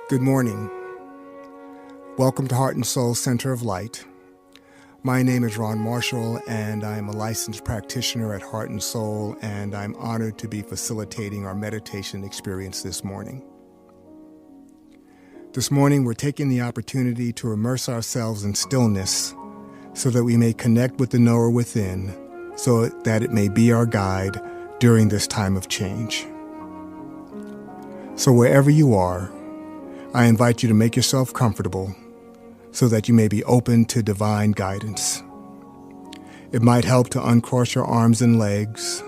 Good morning. Welcome to Heart and Soul Center of Light. My name is Ron Marshall, and I'm a licensed practitioner at Heart and Soul, and I'm honored to be facilitating our meditation experience this morning. This morning, we're taking the opportunity to immerse ourselves in stillness so that we may connect with the knower within, so that it may be our guide during this time of change. So wherever you are, I invite you to make yourself comfortable so that you may be open to divine guidance. It might help to uncross your arms and legs,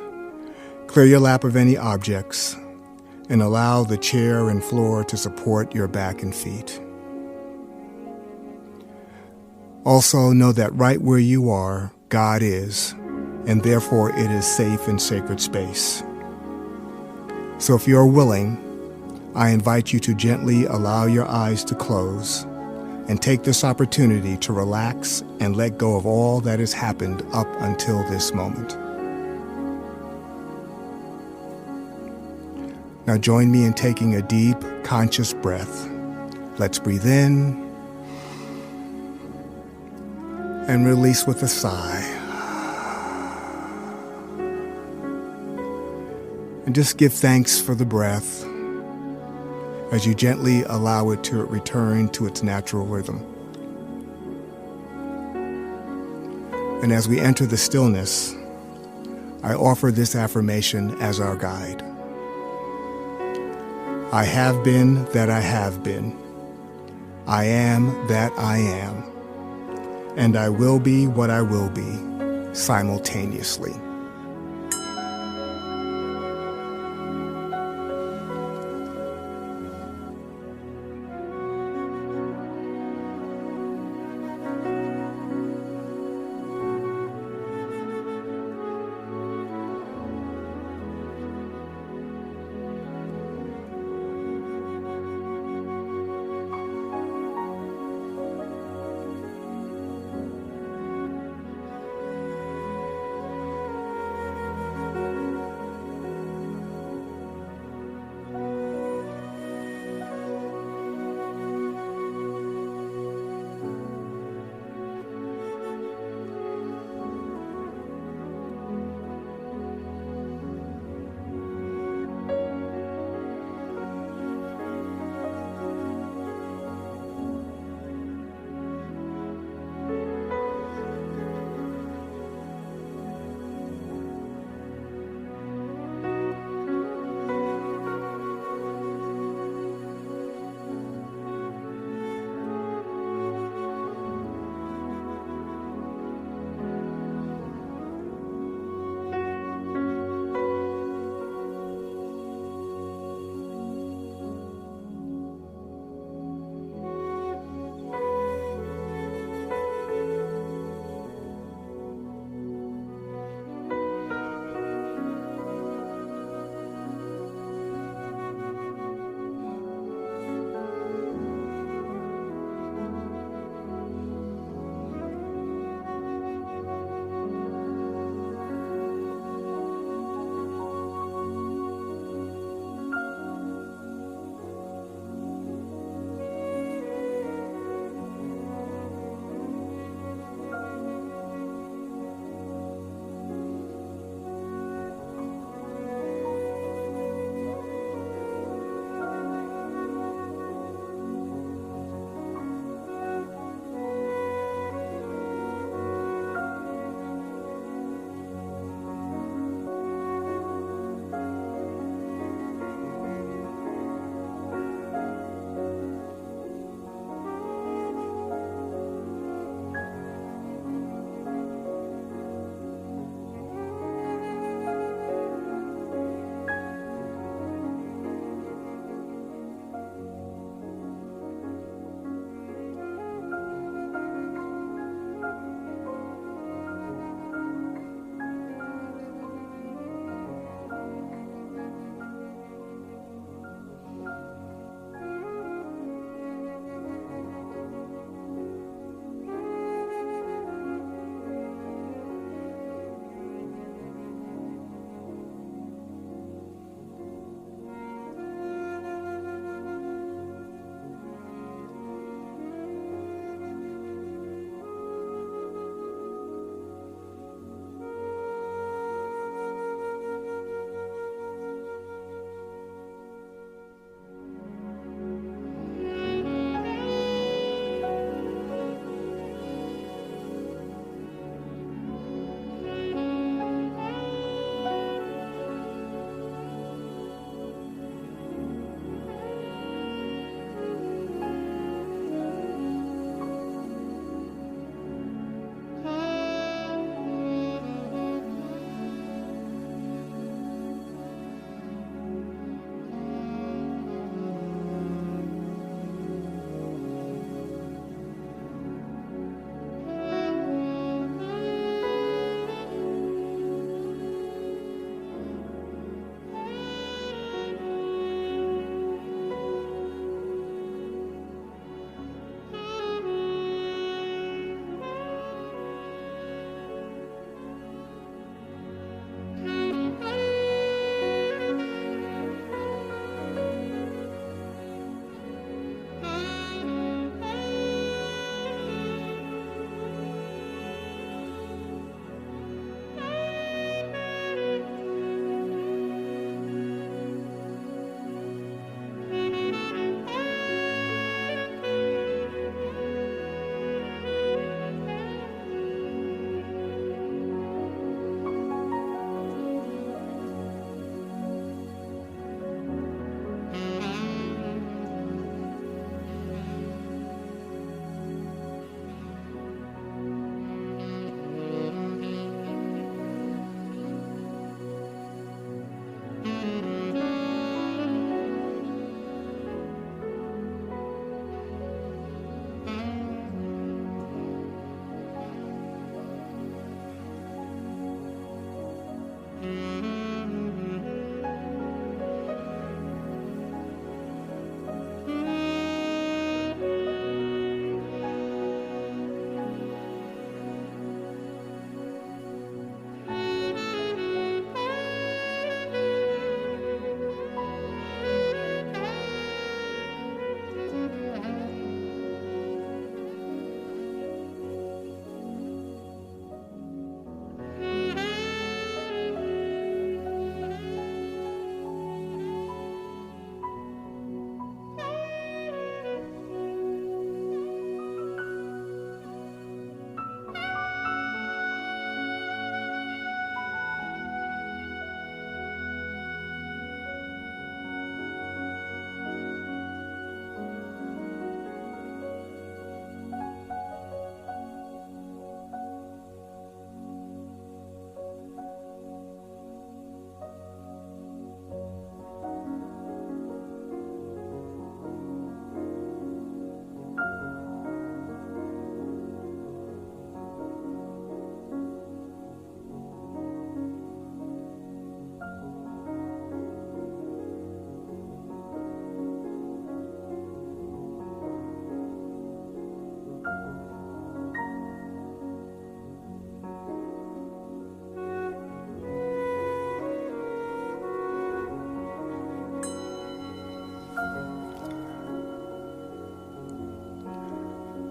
clear your lap of any objects, and allow the chair and floor to support your back and feet. Also, know that right where you are, God is, and therefore it is safe and sacred space. So if you're willing, I invite you to gently allow your eyes to close and take this opportunity to relax and let go of all that has happened up until this moment. Now join me in taking a deep, conscious breath. Let's breathe in and release with a sigh. And just give thanks for the breath as you gently allow it to return to its natural rhythm. And as we enter the stillness, I offer this affirmation as our guide. I have been that I have been. I am that I am. And I will be what I will be simultaneously.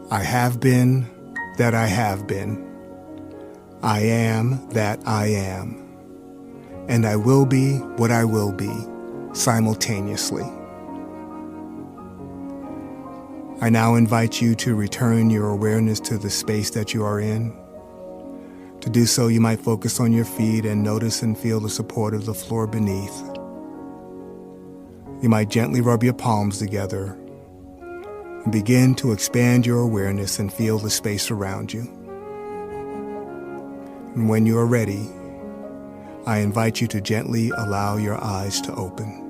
I have been that I have been. I am that I am. And I will be what I will be simultaneously. I now invite you to return your awareness to the space that you are in. To do so, you might focus on your feet and notice and feel the support of the floor beneath. You might gently rub your palms together and begin to expand your awareness and feel the space around you. And when you are ready, I invite you to gently allow your eyes to open.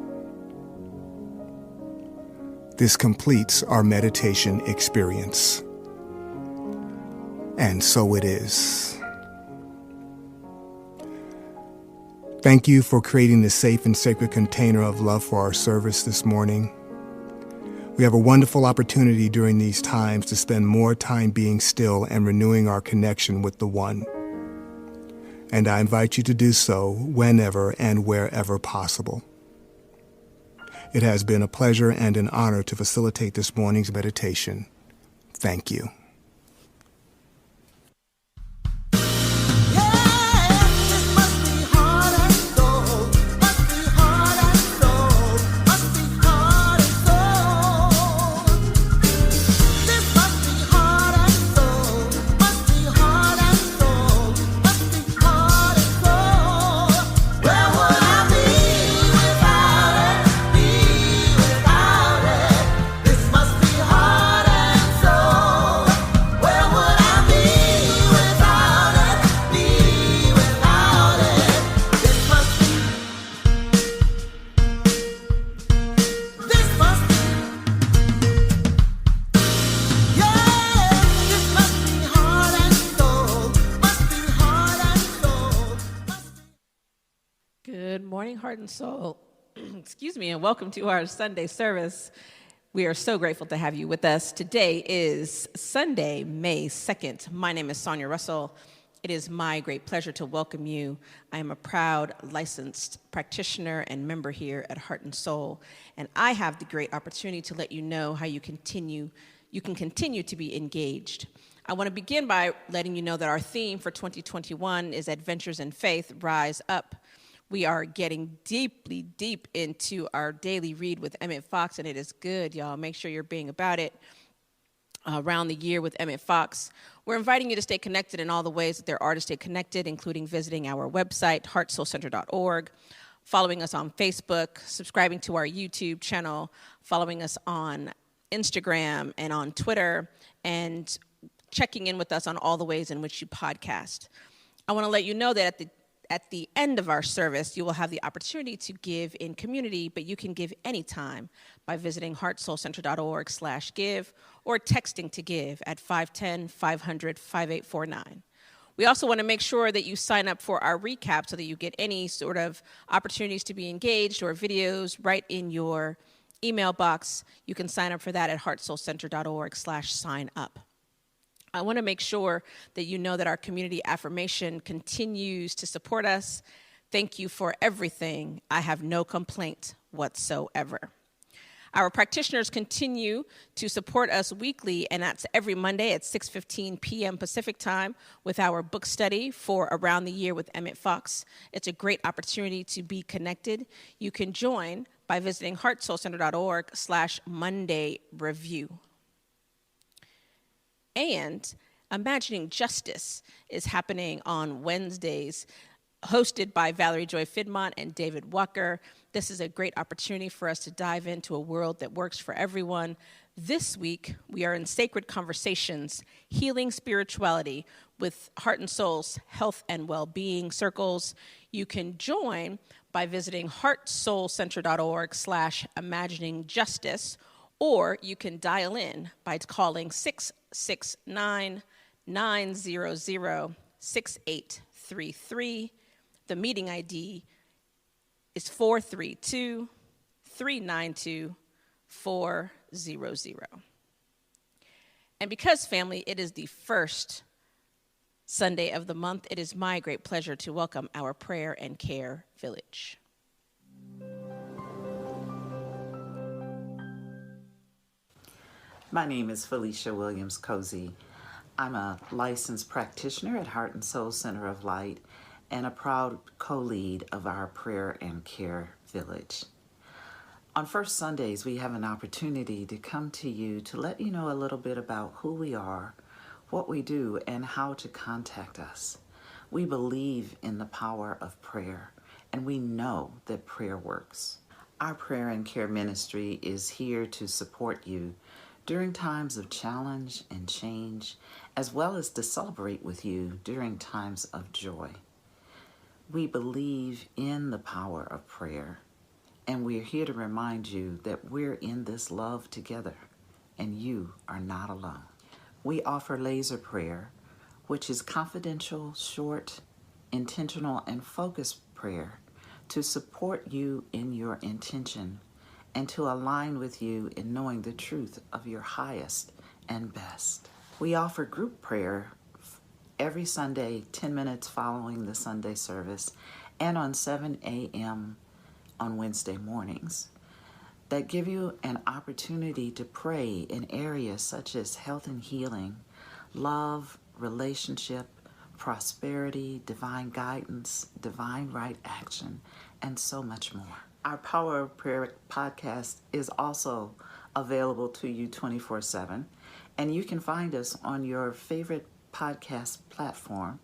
This completes our meditation experience. And so it is. Thank you for creating this safe and sacred container of love for our service this morning. We have a wonderful opportunity during these times to spend more time being still and renewing our connection with the One. And I invite you to do so whenever and wherever possible. It has been a pleasure and an honor to facilitate this morning's meditation. Thank you. Good morning, heart and soul. Excuse me, and welcome to our Sunday service. We are so grateful to have you with us. Today is Sunday, May 2nd. My name is Sonia Russell. It is my great pleasure to welcome you. I am a proud licensed practitioner and member here at Heart and Soul, and I have the great opportunity to let you know how you can continue to be engaged. I want to begin by letting you know that our theme for 2021 is Adventures in Faith, Rise Up. We are getting deep into our daily read with Emmett Fox, and it is good, y'all. Make sure you're being about it around the year with Emmett Fox. We're inviting you to stay connected in all the ways that there are to stay connected, including visiting our website, heartsoulcenter.org, following us on Facebook, subscribing to our YouTube channel, following us on Instagram and on Twitter, and checking in with us on all the ways in which you podcast. I want to let you know that at the end of our service, you will have the opportunity to give in community, but you can give anytime by visiting heartsoulcenter.org/give or texting to give at 510-500-5849. We also want to make sure that you sign up for our recap so that you get any sort of opportunities to be engaged or videos right in your email box. You can sign up for that at heartsoulcenter.org/sign up. I want to make sure that you know that our community affirmation continues to support us. Thank you for everything. I have no complaint whatsoever. Our practitioners continue to support us weekly, and that's every Monday at 6:15 p.m. Pacific time with our book study for Around the Year with Emmett Fox. It's a great opportunity to be connected. You can join by visiting heartsoulcenter.org/Monday review. And Imagining Justice is happening on Wednesdays, hosted by Valerie Joy Fidmont and David Walker. This is a great opportunity for us to dive into a world that works for everyone. This week, we are in Sacred Conversations, Healing Spirituality with Heart and Soul's Health and Well-Being Circles. You can join by visiting heartsoulcenter.org/Imagining Justice, or you can dial in by calling 669-900-6833. The meeting ID is 432-392-400. And because, family, it is the first Sunday of the month, it is my great pleasure to welcome our Prayer and Care Village. My name is Felicia Williams Cozy. I'm a licensed practitioner at Heart and Soul Center of Light and a proud co-lead of our Prayer and Care Village. On First Sundays, we have an opportunity to come to you to let you know a little bit about who we are, what we do, and how to contact us. We believe in the power of prayer, and we know that prayer works. Our Prayer and Care Ministry is here to support you during times of challenge and change, as well as to celebrate with you during times of joy. We believe in the power of prayer, and we're here to remind you that we're in this love together, and you are not alone. We offer laser prayer, which is confidential, short, intentional, and focused prayer to support you in your intention and to align with you in knowing the truth of your highest and best. We offer group prayer every Sunday, 10 minutes following the Sunday service, and on 7 a.m. on Wednesday mornings, that give you an opportunity to pray in areas such as health and healing, love, relationship, prosperity, divine guidance, divine right action, and so much more. Our Power of Prayer podcast is also available to you 24/7, and you can find us on your favorite podcast platform,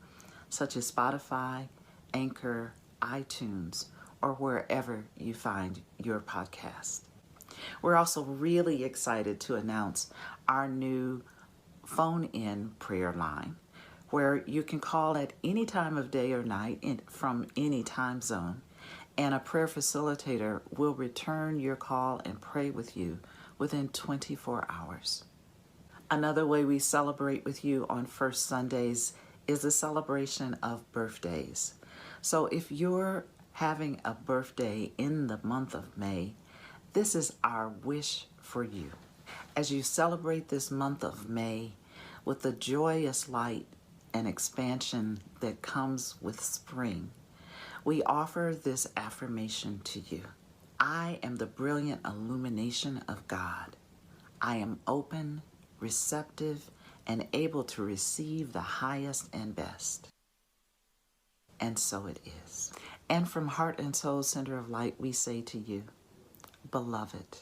such as Spotify, Anchor, iTunes, or wherever you find your podcast. We're also really excited to announce our new phone-in prayer line, where you can call at any time of day or night from any time zone, and a prayer facilitator will return your call and pray with you within 24 hours. Another way we celebrate with you on First Sundays is a celebration of birthdays. So if you're having a birthday in the month of May, this is our wish for you. As you celebrate this month of May with the joyous light and expansion that comes with spring, we offer this affirmation to you. I am the brilliant illumination of God. I am open, receptive, and able to receive the highest and best. And so it is. And from Heart and Soul Center of Light, we say to you, beloved,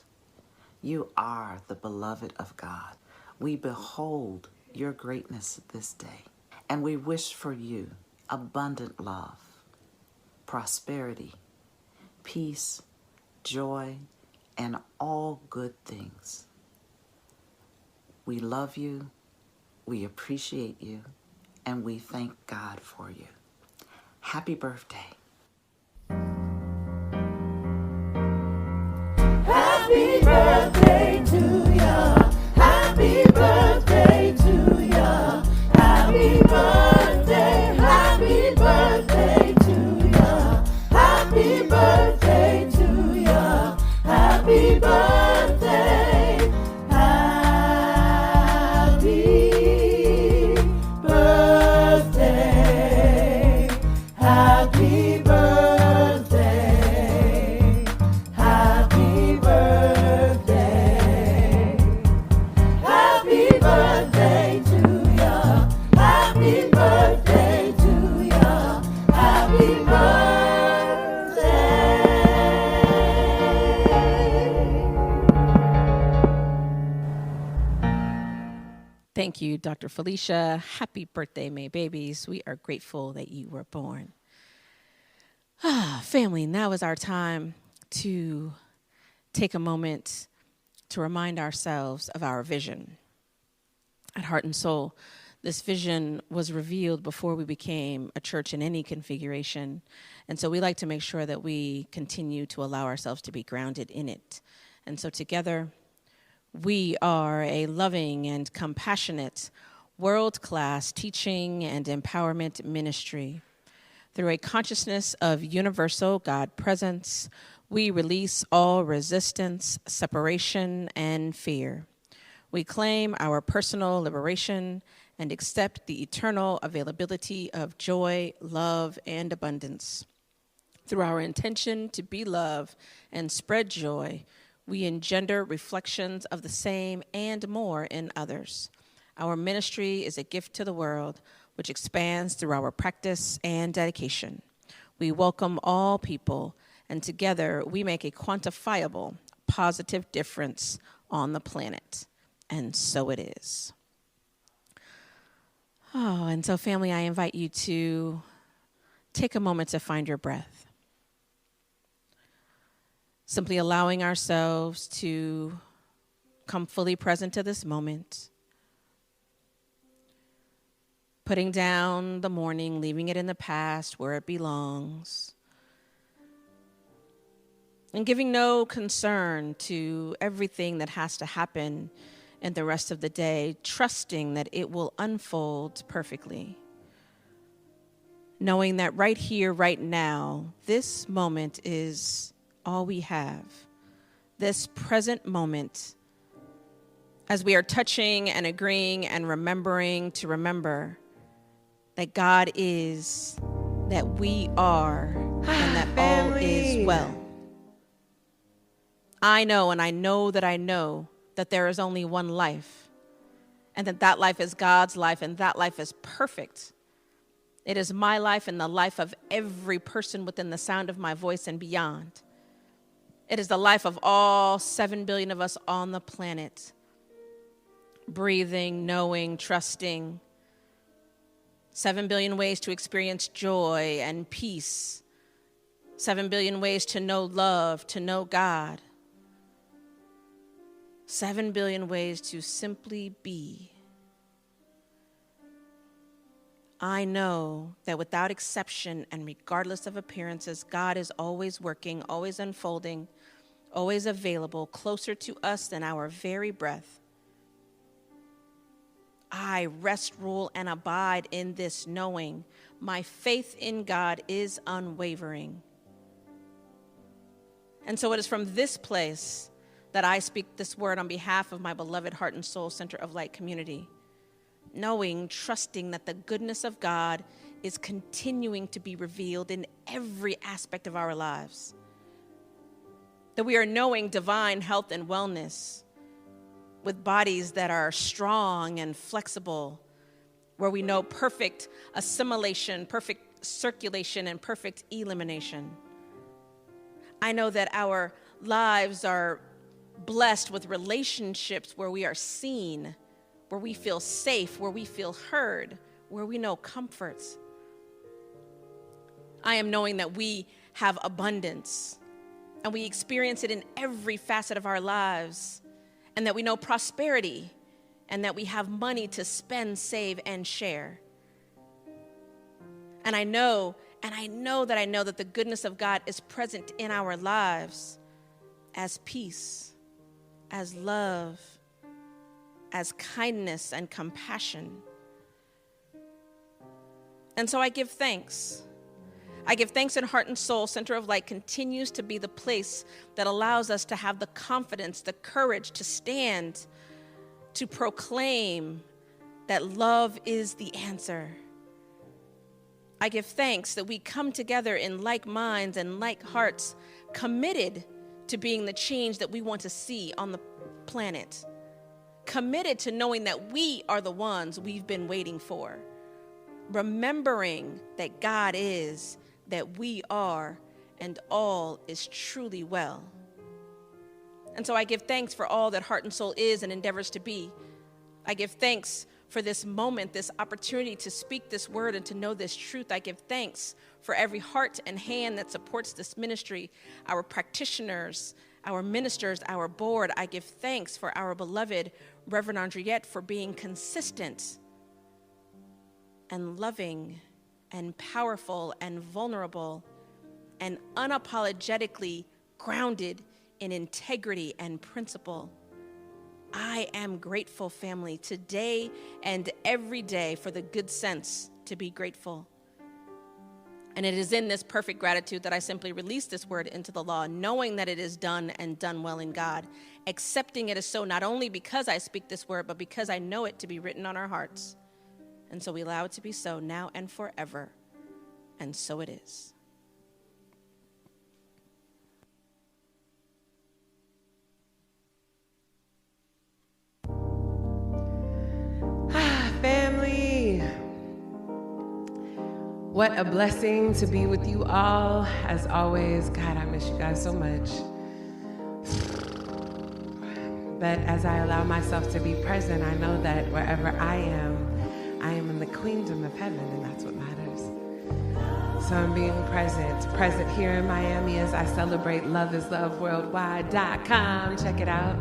you are the beloved of God. We behold your greatness this day, and we wish for you abundant love, prosperity, peace, joy, and all good things. We love you, we appreciate you, and we thank God for you. Happy birthday. Happy birthday to ya. Happy birthday to ya. Happy birthday. Happy birthday to ya. Happy birthday to ya. Happy birthday. Happy birthday. Happy birthday. Happy birthday. Happy birthday to ya. Happy birthday to ya. Happy birthday. Thank you, Dr. Felicia. Happy birthday, May babies. We are grateful that you were born. Family, now is our time to take a moment to remind ourselves of our vision. At Heart and Soul, this vision was revealed before we became a church in any configuration. And so we like to make sure that we continue to allow ourselves to be grounded in it. And so together, we are a loving and compassionate, world-class teaching and empowerment ministry. Through a consciousness of universal God presence, we release all resistance, separation, and fear. We claim our personal liberation and accept the eternal availability of joy, love, and abundance. Through our intention to be love and spread joy, We engender reflections of the same and more in others. Our ministry is a gift to the world, which expands through our practice and dedication. We welcome all people, and together we make a quantifiable, positive difference on the planet. And so it is. Oh, and so family, I invite you to take a moment to find your breath. Simply allowing ourselves to come fully present to this moment. Putting down the morning, leaving it in the past where it belongs. And giving no concern to everything that has to happen in the rest of the day, trusting that it will unfold perfectly. Knowing that right here, right now, this moment is all we have. This present moment, as we are touching and agreeing and remembering to remember that God is, that we are, and that all is well. I know, and I know that there is only one life, and that life is God's life, and that life is perfect. It is my life and the life of every person within the sound of my voice and beyond. It is the life of all 7 billion of us on the planet, breathing, knowing, trusting. 7 billion ways to experience joy and peace. 7 billion ways to know love, to know God. 7 billion ways to simply be. I know that without exception and regardless of appearances, God is always working, always unfolding, always available, closer to us than our very breath. I rest, rule, and abide in this knowing. My faith in God is unwavering. And so it is from this place that I speak this word on behalf of my beloved Heart and Soul Center of Light community, knowing, trusting that the goodness of God is continuing to be revealed in every aspect of our lives, that we are knowing divine health and wellness with bodies that are strong and flexible, where we know perfect assimilation, perfect circulation, and perfect elimination. I know that our lives are blessed with relationships where we are seen, where we feel safe, where we feel heard, where we know comfort. I am knowing that we have abundance, and we experience it in every facet of our lives, and that we know prosperity, and that we have money to spend, save, and share. And I know that the goodness of God is present in our lives as peace, as love, as kindness and compassion. And so I give thanks. I give thanks, and Heart and Soul Center of Light continues to be the place that allows us to have the confidence, the courage to stand, to proclaim that love is the answer. I give thanks that we come together in like minds and like hearts, committed to being the change that we want to see on the planet, committed to knowing that we are the ones we've been waiting for, remembering that God is, that we are, and all is truly well. And so I give thanks for all that Heart and Soul is and endeavors to be. I give thanks for this moment, this opportunity to speak this word and to know this truth. I give thanks for every heart and hand that supports this ministry, our practitioners, our ministers, our board. I give thanks for our beloved Reverend Andriette for being consistent and loving and powerful and vulnerable and unapologetically grounded in integrity and principle. I am grateful, family, today and every day for the good sense to be grateful. And it is in this perfect gratitude that I simply release this word into the law, knowing that it is done and done well in God, accepting it as so, not only because I speak this word, but because I know it to be written on our hearts. And so we allow it to be so now and forever. And so it is. What a blessing to be with you all. As always, God, I miss you guys so much. But as I allow myself to be present, I know that wherever I am in the queendom of heaven, and that's what matters. So I'm being present here in Miami as I celebrate loveisloveworldwide.com. Check it out.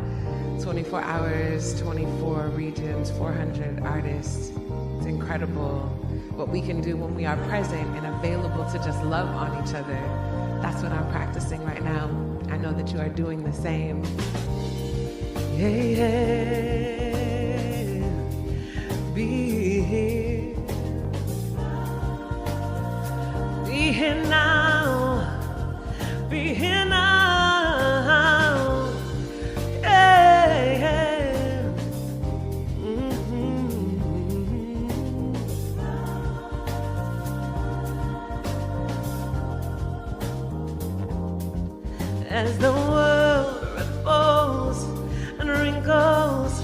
24 hours, 24 regions, 400 artists. It's incredible what we can do when we are present and available to just love on each other. That's what I'm practicing right now. I know that you are doing the same. Yeah, be here. Be here now. Be here now. Yeah. As the world unfolds and wrinkles,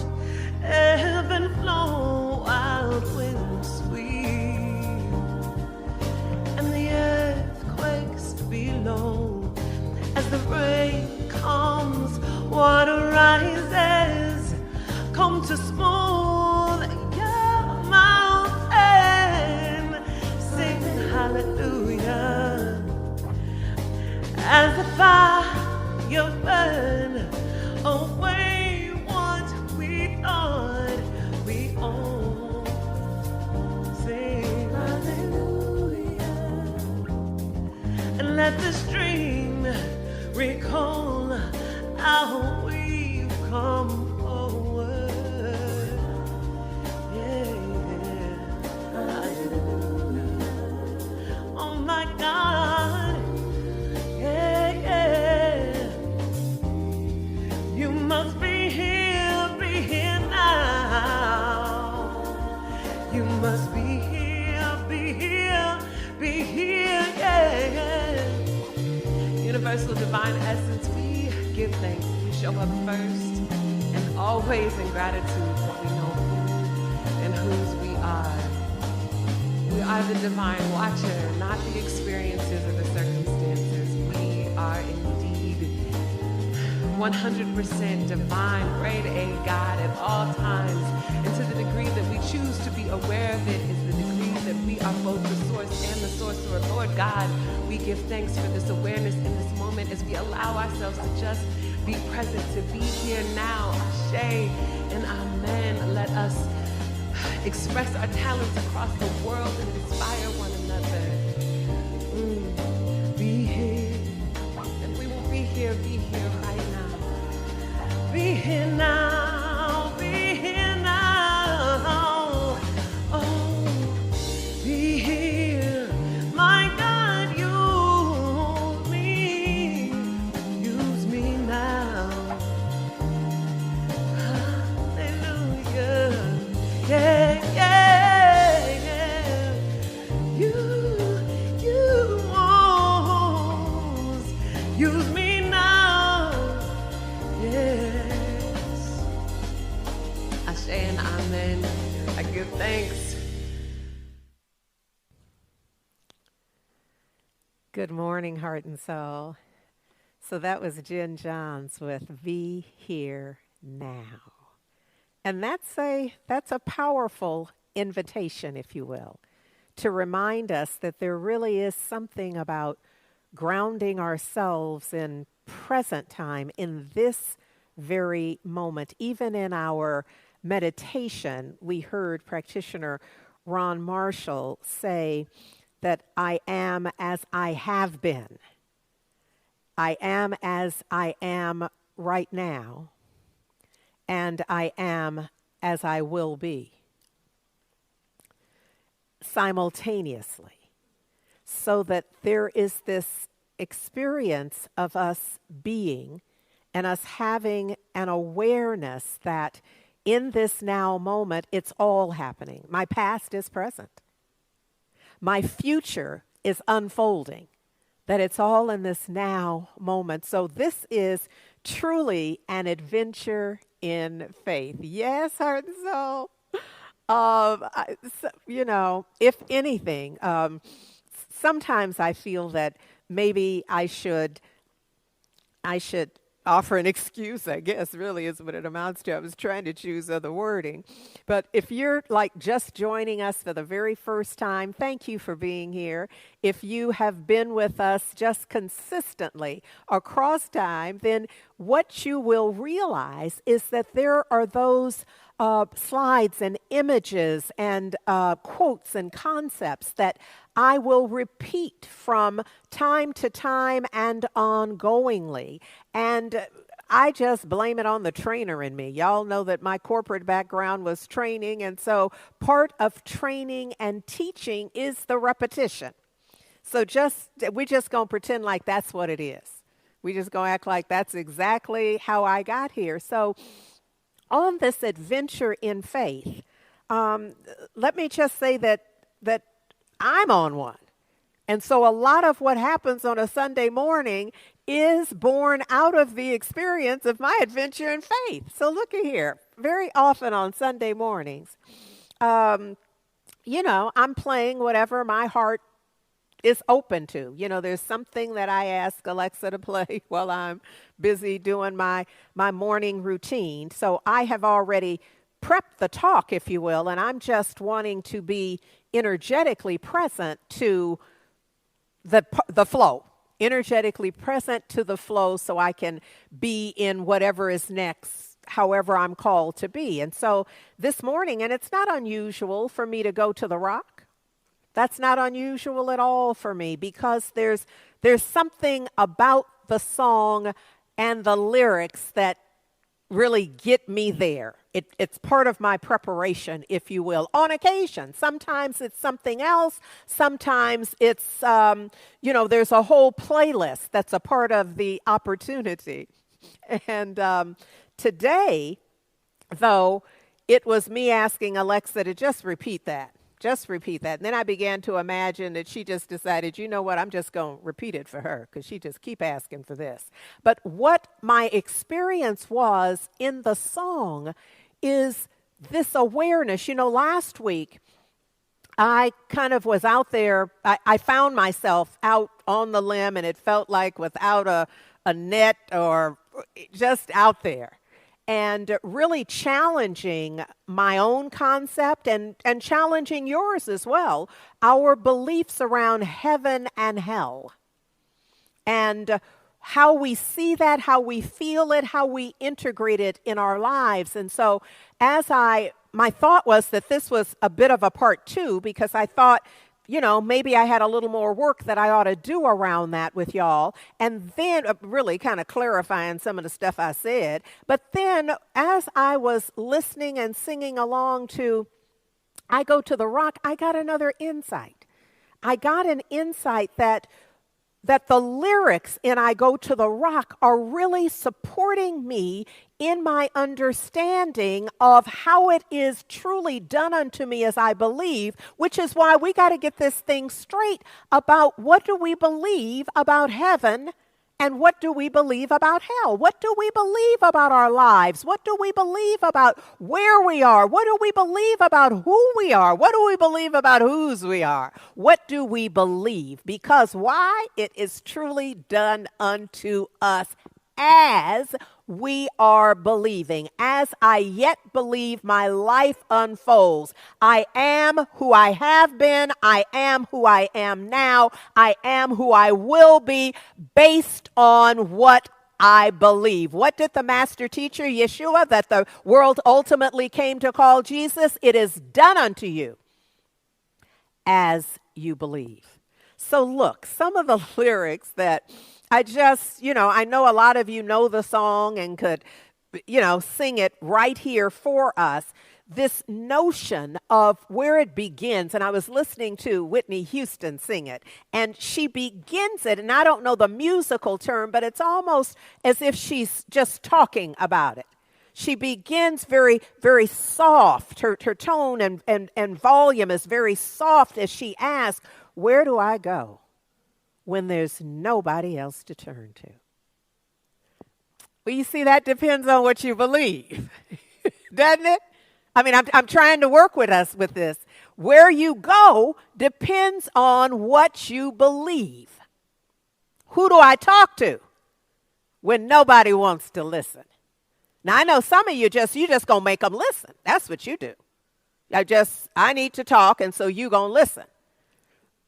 ebb and flow, wild winds sweep, and the earth quakes below. As the rain comes, water rises, come to smooth your mountain. Sing hallelujah. As the fire burn away what we thought we owned. Sing hallelujah. And let the stream recall how we've come forward. Yeah. Hallelujah. Oh my God. You must be here now. You must be here, yeah. Universal divine essence, we give thanks. We show up first and always in gratitude that we know who and whose we are. We are the divine watcher, not the experiences or the circumstances. We are indeed 100% divine, grade A God at all times. And to the degree that we choose to be aware of it is the degree that we are both the source and the sorcerer. Lord God, we give thanks for this awareness in this moment as we allow ourselves to just be present, to be here now. Ashe and amen. Let us express our talents across the world and inspire one another. Be here. If we won't be here right now. Be here now, be here now. Oh, be here. My God, use me now. Hallelujah. Yeah, yeah, yeah. Use me now. Yes. Ashe and amen. I give thanks. Good morning, heart and soul. So that was Jen Johns with Be Here Now. And that's a powerful invitation, if you will, to remind us that there really is something about grounding ourselves in present time, in this very moment. Even in our meditation, we heard practitioner Ron Marshall say that I am as I have been. I am as I am right now, and I am as I will be simultaneously, so that there is this experience of us being and us having an awareness that in this now moment, it's all happening. My past is present. My future is unfolding, that it's all in this now moment. So this is truly an adventure in faith. Yes, heart and soul. If anything, sometimes I feel that maybe I should offer an excuse, I guess, really is what it amounts to. I was trying to choose other wording. But if you're like just joining us for the very first time, thank you for being here. If you have been with us just consistently across time, then what you will realize is that there are those slides and images and quotes and concepts that I will repeat from time to time and ongoingly. And I just blame it on the trainer in me. Y'all know that my corporate background was training, and so part of training and teaching is the repetition. So we just gonna pretend like that's what it is. We just gonna act like that's exactly how I got here. So on this adventure in faith, let me just say that I'm on one. And so a lot of what happens on a Sunday morning is born out of the experience of my adventure in faith. So look at here. Very often on Sunday mornings, I'm playing whatever my heart is open to. There's something that I ask Alexa to play while I'm busy doing my morning routine. So I have already prepped the talk, if you will, and I'm just wanting to be energetically present to the flow, energetically present to the flow so I can be in whatever is next, however I'm called to be. And so this morning, and it's not unusual for me to go to the rock. That's not unusual at all for me because there's something about the song and the lyrics that really get me there. It's part of my preparation, if you will, on occasion. Sometimes it's something else. Sometimes it's, there's a whole playlist that's a part of the opportunity. And today, though, it was me asking Alexa to just repeat that. Just repeat that. And then I began to imagine that she just decided, you know what, I'm just going to repeat it for her because she just keep asking for this. But what my experience was in the song is this awareness. Last week, I kind of was out there. I found myself out on the limb, and it felt like without a net or just out there. And really challenging my own concept and challenging yours as well, our beliefs around heaven and hell. And how we see that, how we feel it, how we integrate it in our lives. And so my thought was that this was a bit of a part 2 because I thought, maybe I had a little more work that I ought to do around that with y'all. And then really kind of clarifying some of the stuff I said. But then as I was listening and singing along to I Go to the Rock, I got another insight. I got an insight that the lyrics in I Go to the Rock are really supporting me in my understanding of how it is truly done unto me as I believe, which is why we got to get this thing straight about what do we believe about heaven and what do we believe about hell? What do we believe about our lives? What do we believe about where we are? What do we believe about who we are? What do we believe about whose we are? What do we believe? Because why? It is truly done unto us as we are believing. As I yet believe, my life unfolds. I am who I have been. I am who I am now. I am who I will be based on what I believe. What did the master teacher, Yeshua, that the world ultimately came to call Jesus? It is done unto you as you believe. So look, some of the lyrics that I just, I know a lot of you know the song and could, sing it right here for us. This notion of where it begins, and I was listening to Whitney Houston sing it, and she begins it, and I don't know the musical term, but it's almost as if she's just talking about it. She begins very, very soft. Her tone and volume is very soft as she asks, where do I go when there's nobody else to turn to? Well, you see, that depends on what you believe, doesn't it? I mean, I'm trying to work with us with this. Where you go depends on what you believe. Who do I talk to when nobody wants to listen? Now, I know some of you just going to make them listen. That's what you do. I need to talk, and so you going to listen.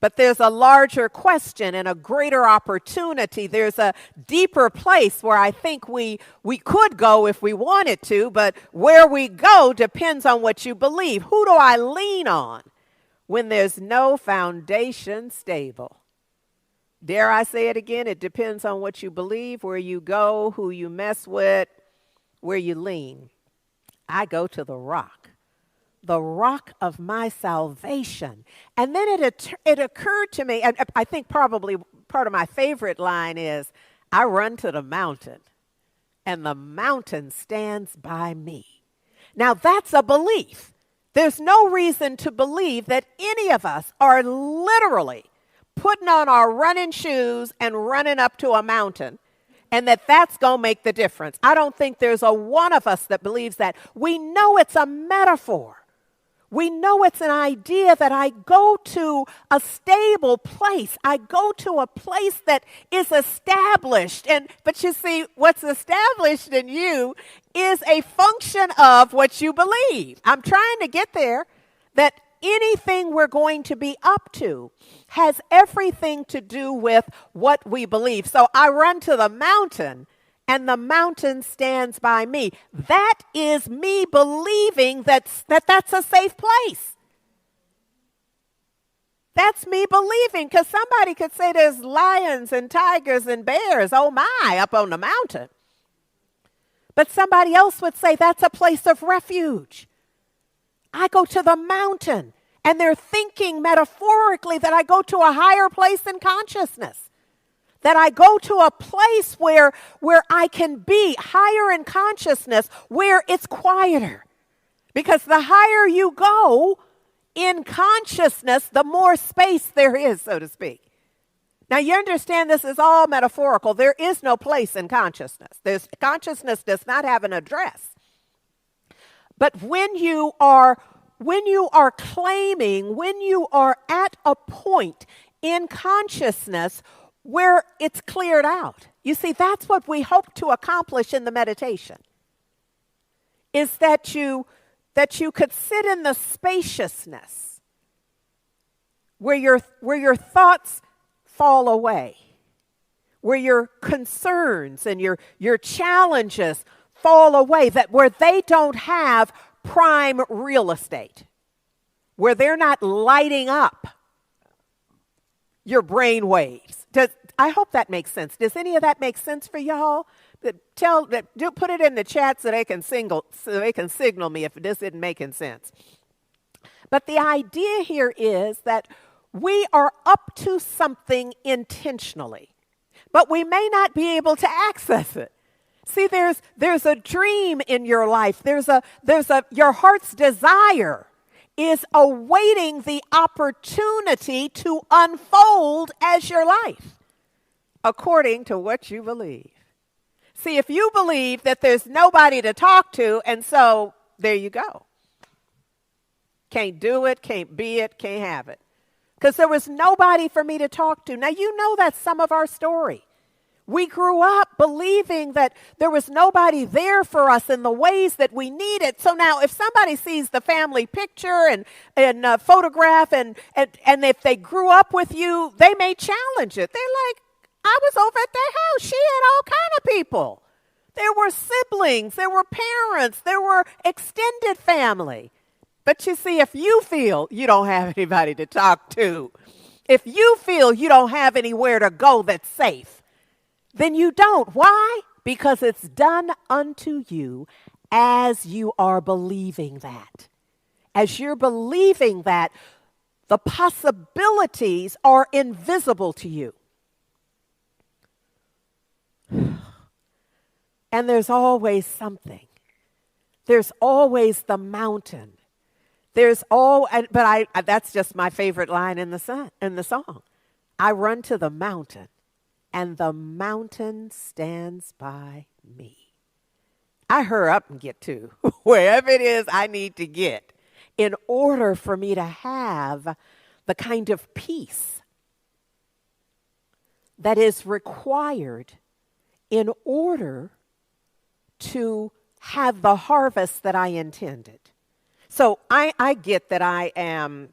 But there's a larger question and a greater opportunity. There's a deeper place where I think we could go if we wanted to, but where we go depends on what you believe. Who do I lean on when there's no foundation stable? Dare I say it again? It depends on what you believe, where you go, who you mess with, where you lean. I go to the rock of my salvation. And then it occurred to me, and I think probably part of my favorite line is, I run to the mountain, and the mountain stands by me. Now, that's a belief. There's no reason to believe that any of us are literally putting on our running shoes and running up to a mountain, and that's going to make the difference. I don't think there's a one of us that believes that. We know it's a metaphor. We know it's an idea that I go to a stable place. I go to a place that is established. But you see, what's established in you is a function of what you believe. I'm trying to get there, that anything we're going to be up to has everything to do with what we believe. So I run to the mountain, and the mountain stands by me. That is me believing that's a safe place. That's me believing, because somebody could say there's lions and tigers and bears, oh my, up on the mountain. But somebody else would say that's a place of refuge. I go to the mountain, and they're thinking metaphorically that I go to a higher place in consciousness. That I go to a place where I can be higher in consciousness, where it's quieter. Because the higher you go in consciousness, the more space there is, so to speak. Now, you understand this is all metaphorical. There is no place in consciousness. Consciousness does not have an address. But when you are claiming, when you are at a point in consciousness where it's cleared out. You see, that's what we hope to accomplish in the meditation, is that you could sit in the spaciousness where your thoughts fall away, where your concerns and your challenges fall away, that where they don't have prime real estate, where they're not lighting up your brain waves. I hope that makes sense. Does any of that make sense for y'all? Put it in the chat so they can signal me if this isn't making sense. But the idea here is that we are up to something intentionally, but we may not be able to access it. See, there's a dream in your life. Your heart's desire is awaiting the opportunity to unfold as your life, according to what you believe. See, if you believe that there's nobody to talk to, and so there you go. Can't do it, can't be it, can't have it. Because there was nobody for me to talk to. Now, you know that's some of our story. We grew up believing that there was nobody there for us in the ways that we needed. So now if somebody sees the family picture and photograph and if they grew up with you, they may challenge it. They're like, I was over at their house. She had all kind of people. There were siblings, there were parents, there were extended family. But you see, if you feel you don't have anybody to talk to, if you feel you don't have anywhere to go that's safe, then you don't. Why? Because it's done unto you as you are believing that. As you're believing that, the possibilities are invisible to you. And there's always something. There's always the mountain. That's just my favorite line in the song. I run to the mountain, and the mountain stands by me. I hurry up and get to wherever it is I need to get. in order for me to have the kind of peace that is required in order to have the harvest that I intended. So I get that I am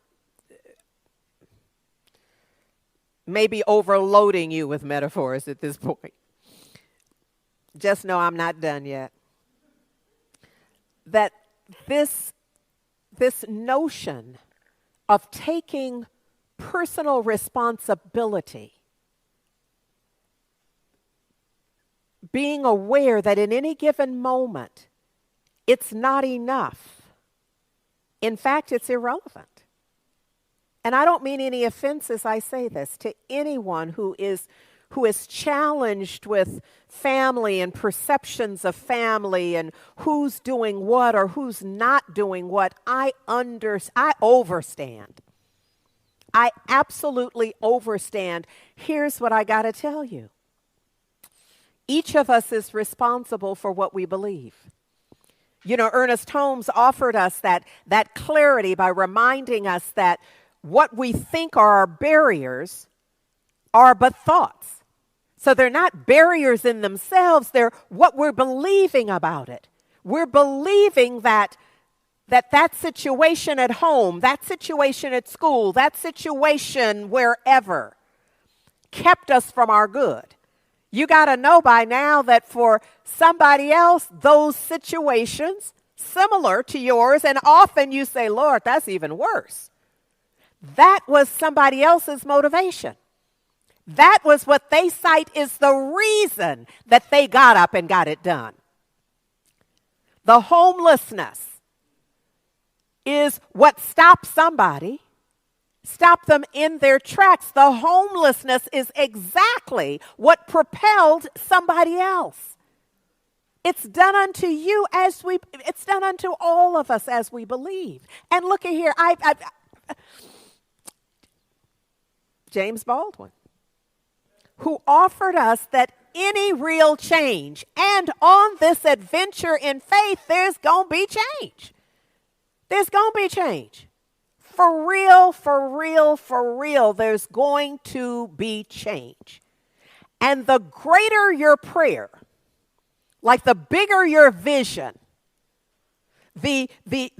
maybe overloading you with metaphors at this point. Just know I'm not done yet. That this notion of taking personal responsibility, being aware that in any given moment, it's not enough. In fact, it's irrelevant. And I don't mean any offense as I say this to anyone who is challenged with family and perceptions of family and who's doing what or who's not doing what. I overstand. I absolutely overstand. Here's what I got to tell you. Each of us is responsible for what we believe. You know, Ernest Holmes offered us that clarity by reminding us that what we think are our barriers are but thoughts. So they're not barriers in themselves, they're what we're believing about it. We're believing that situation at home, that situation at school, that situation wherever kept us from our good. You got to know by now that for somebody else, those situations similar to yours, and often you say, Lord, that's even worse. That was somebody else's motivation. That was what they cite is the reason that they got up and got it done. The homelessness is what stopped somebody, stopped them in their tracks. The homelessness is exactly what propelled somebody else. It's done unto you it's done unto all of us as we believe. And look at here, James Baldwin, who offered us that any real change, and on this adventure in faith, there's going to be change. There's going to be change. For real, for real, for real, there's going to be change. And the greater your prayer, like the bigger your vision, the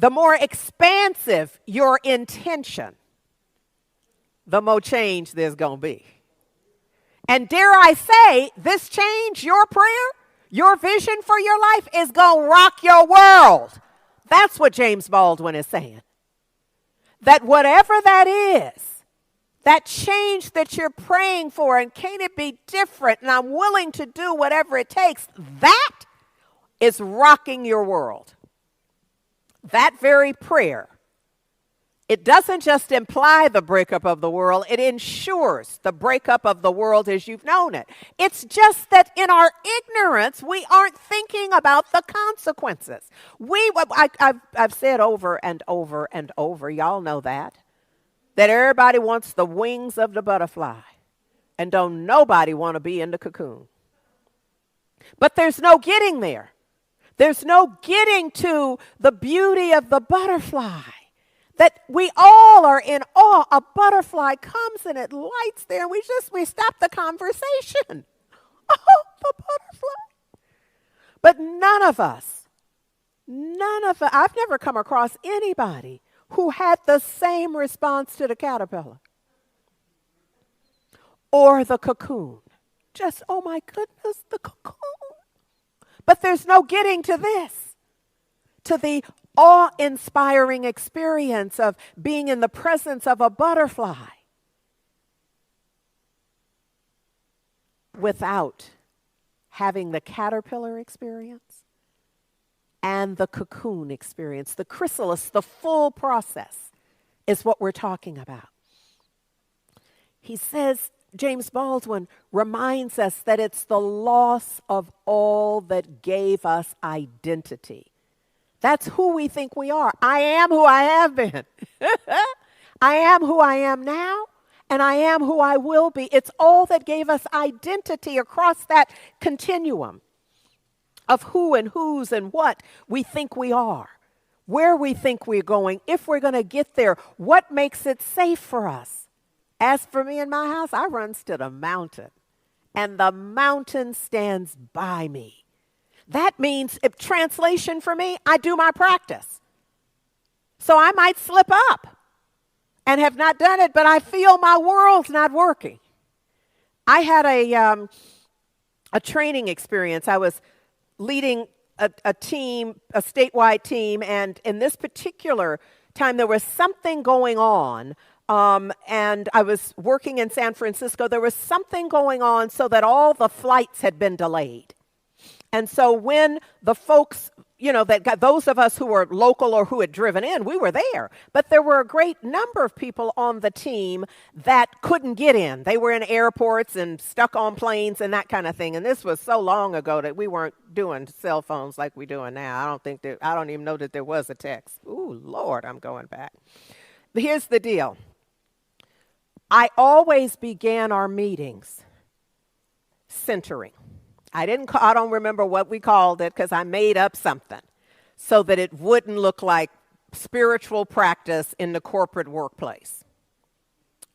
more expansive your intention, the more change there's going to be. And dare I say, this change, your prayer, your vision for your life is going to rock your world. That's what James Baldwin is saying. That whatever that is, that change that you're praying for, and can it be different, and I'm willing to do whatever it takes, that is rocking your world. That very prayer. It doesn't just imply the breakup of the world, it ensures the breakup of the world as you've known it. It's just that in our ignorance, we aren't thinking about the consequences. I've said over and over and over, y'all know that everybody wants the wings of the butterfly, and don't nobody want to be in the cocoon. But there's no getting there. There's no getting to the beauty of the butterfly. That we all are in awe. A butterfly comes and it lights there, and we stop the conversation. Oh, the butterfly. But none of us, I've never come across anybody who had the same response to the caterpillar or the cocoon. Just, oh my goodness, the cocoon. But there's no getting to this, to the awe-inspiring experience of being in the presence of a butterfly without having the caterpillar experience and the cocoon experience. The chrysalis, the full process, is what we're talking about. He says, James Baldwin reminds us that it's the loss of all that gave us identity. That's who we think we are. I am who I have been. I am who I am now, and I am who I will be. It's all that gave us identity across that continuum of who and whose and what we think we are. where we think we're going, if we're going to get there, what makes it safe for us. As for me and my house, I runs to the mountain, and the mountain stands by me. That means, if translation for me, I do my practice. So I might slip up and have not done it, but I feel my world's not working. I had a training experience. I was leading a team, a statewide team, and in this particular time, there was something going on, and I was working in San Francisco. There was something going on so that all the flights had been delayed. And so when the folks, that got those of us who were local or who had driven in, we were there. But there were a great number of people on the team that couldn't get in. They were in airports and stuck on planes and that kind of thing. And this was so long ago that we weren't doing cell phones like we're doing now. I don't even know that there was a text. Ooh, Lord, I'm going back. But here's the deal. I always began our meetings centering. I don't remember what we called it because I made up something so that it wouldn't look like spiritual practice in the corporate workplace.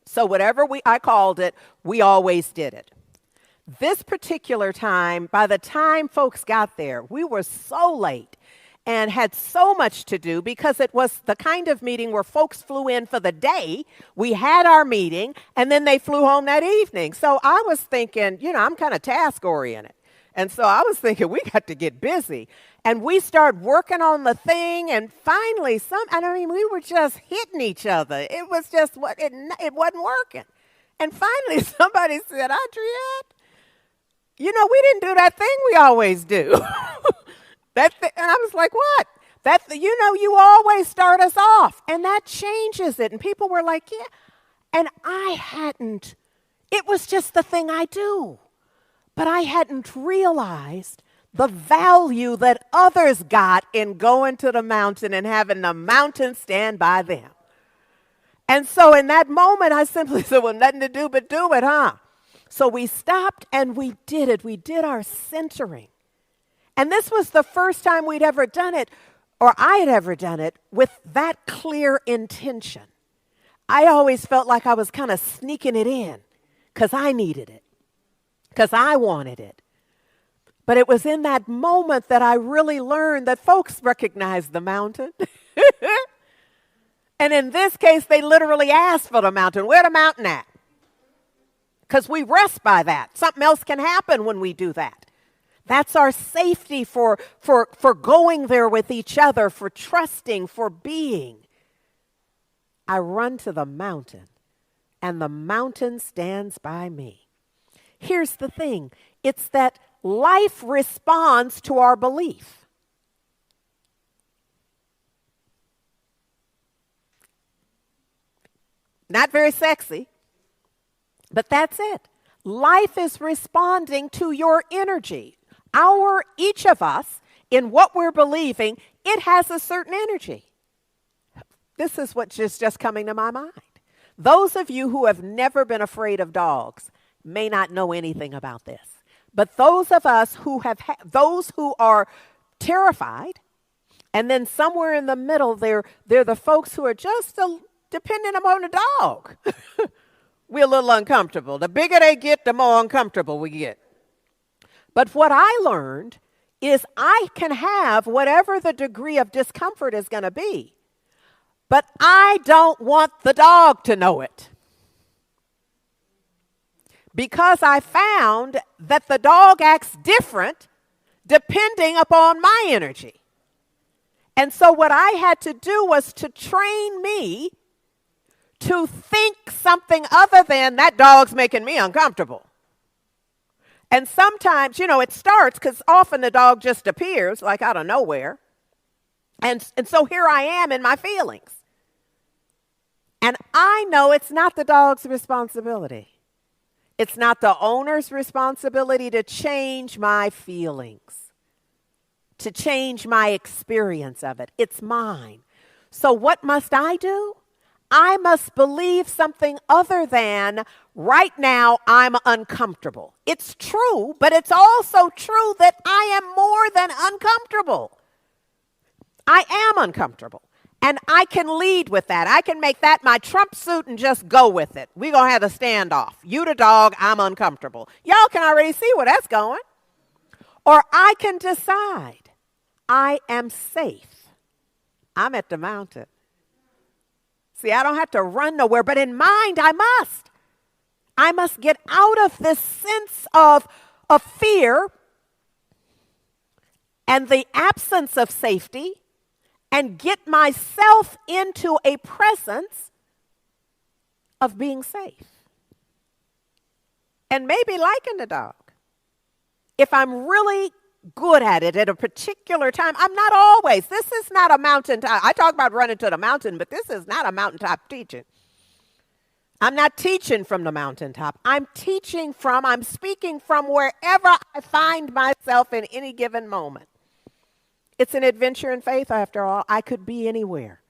So whatever I called it, we always did it. This particular time, by the time folks got there, we were so late and had so much to do because it was the kind of meeting where folks flew in for the day. We had our meeting, and then they flew home that evening. So I was thinking, I'm kind of task-oriented. And so I was thinking, we got to get busy. And we started working on the thing, and finally, we were just hitting each other. It was just, it wasn't working. And finally, somebody said, Adrienne, we didn't do that thing we always do. And I was like, what? You always start us off. And that changes it. And people were like, yeah. And I hadn't. It was just the thing I do. But I hadn't realized the value that others got in going to the mountain and having the mountain stand by them. And so in that moment, I simply said, well, nothing to do but do it, huh? So we stopped and we did it. We did our centering. And this was the first time we'd ever done it, or I had ever done it, with that clear intention. I always felt like I was kind of sneaking it in because I needed it, because I wanted it. But it was in that moment that I really learned that folks recognize the mountain. And in this case, they literally asked for the mountain. Where the mountain at? Because we rest by that. Something else can happen when we do that. That's our safety for going there with each other, for trusting, for being. I run to the mountain, and the mountain stands by me. Here's the thing. It's that life responds to our belief. Not very sexy, but that's it. Life is responding to your energy. Each of us, in what we're believing, it has a certain energy. This is what's just coming to my mind. Those of you who have never been afraid of dogs may not know anything about this. But those of us who those who are terrified, and then somewhere in the middle, they're the folks who are just dependent upon the dog. We're a little uncomfortable. The bigger they get, the more uncomfortable we get. But what I learned is I can have whatever the degree of discomfort is going to be, but I don't want the dog to know it. Because I found that the dog acts different depending upon my energy. And so what I had to do was to train me to think something other than that dog's making me uncomfortable. And sometimes, it starts because often the dog just appears like out of nowhere. And so here I am in my feelings. And I know it's not the dog's responsibility. It's not the owner's responsibility to change my feelings, to change my experience of it. It's mine. So what must I do? I must believe something other than right now I'm uncomfortable. It's true, but it's also true that I am more than uncomfortable. I am uncomfortable. And I can lead with that. I can make that my Trump suit and just go with it. We're going to have a standoff. You the dog, I'm uncomfortable. Y'all can already see where that's going. Or I can decide I am safe. I'm at the mountain. See, I don't have to run nowhere, but in mind, I must. I must get out of this sense of fear and the absence of safety and get myself into a presence of being safe. And maybe liking the dog. If I'm really good at it at a particular time, I'm not always. This is not a mountaintop. I talk about running to the mountain, but this is not a mountaintop teaching. I'm not teaching from the mountaintop. I'm speaking from wherever I find myself in any given moment. It's an adventure in faith, after all. I could be anywhere.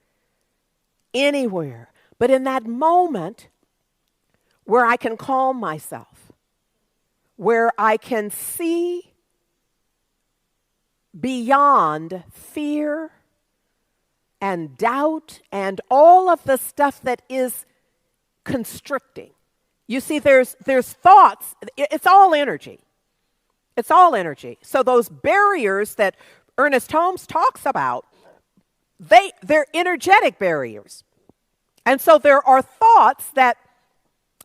Anywhere. But in that moment where I can calm myself, where I can see beyond fear and doubt and all of the stuff that is constricting. You see, there's thoughts. It's all energy. It's all energy. So those barriers that Ernest Holmes talks about, they're energetic barriers. And so there are thoughts that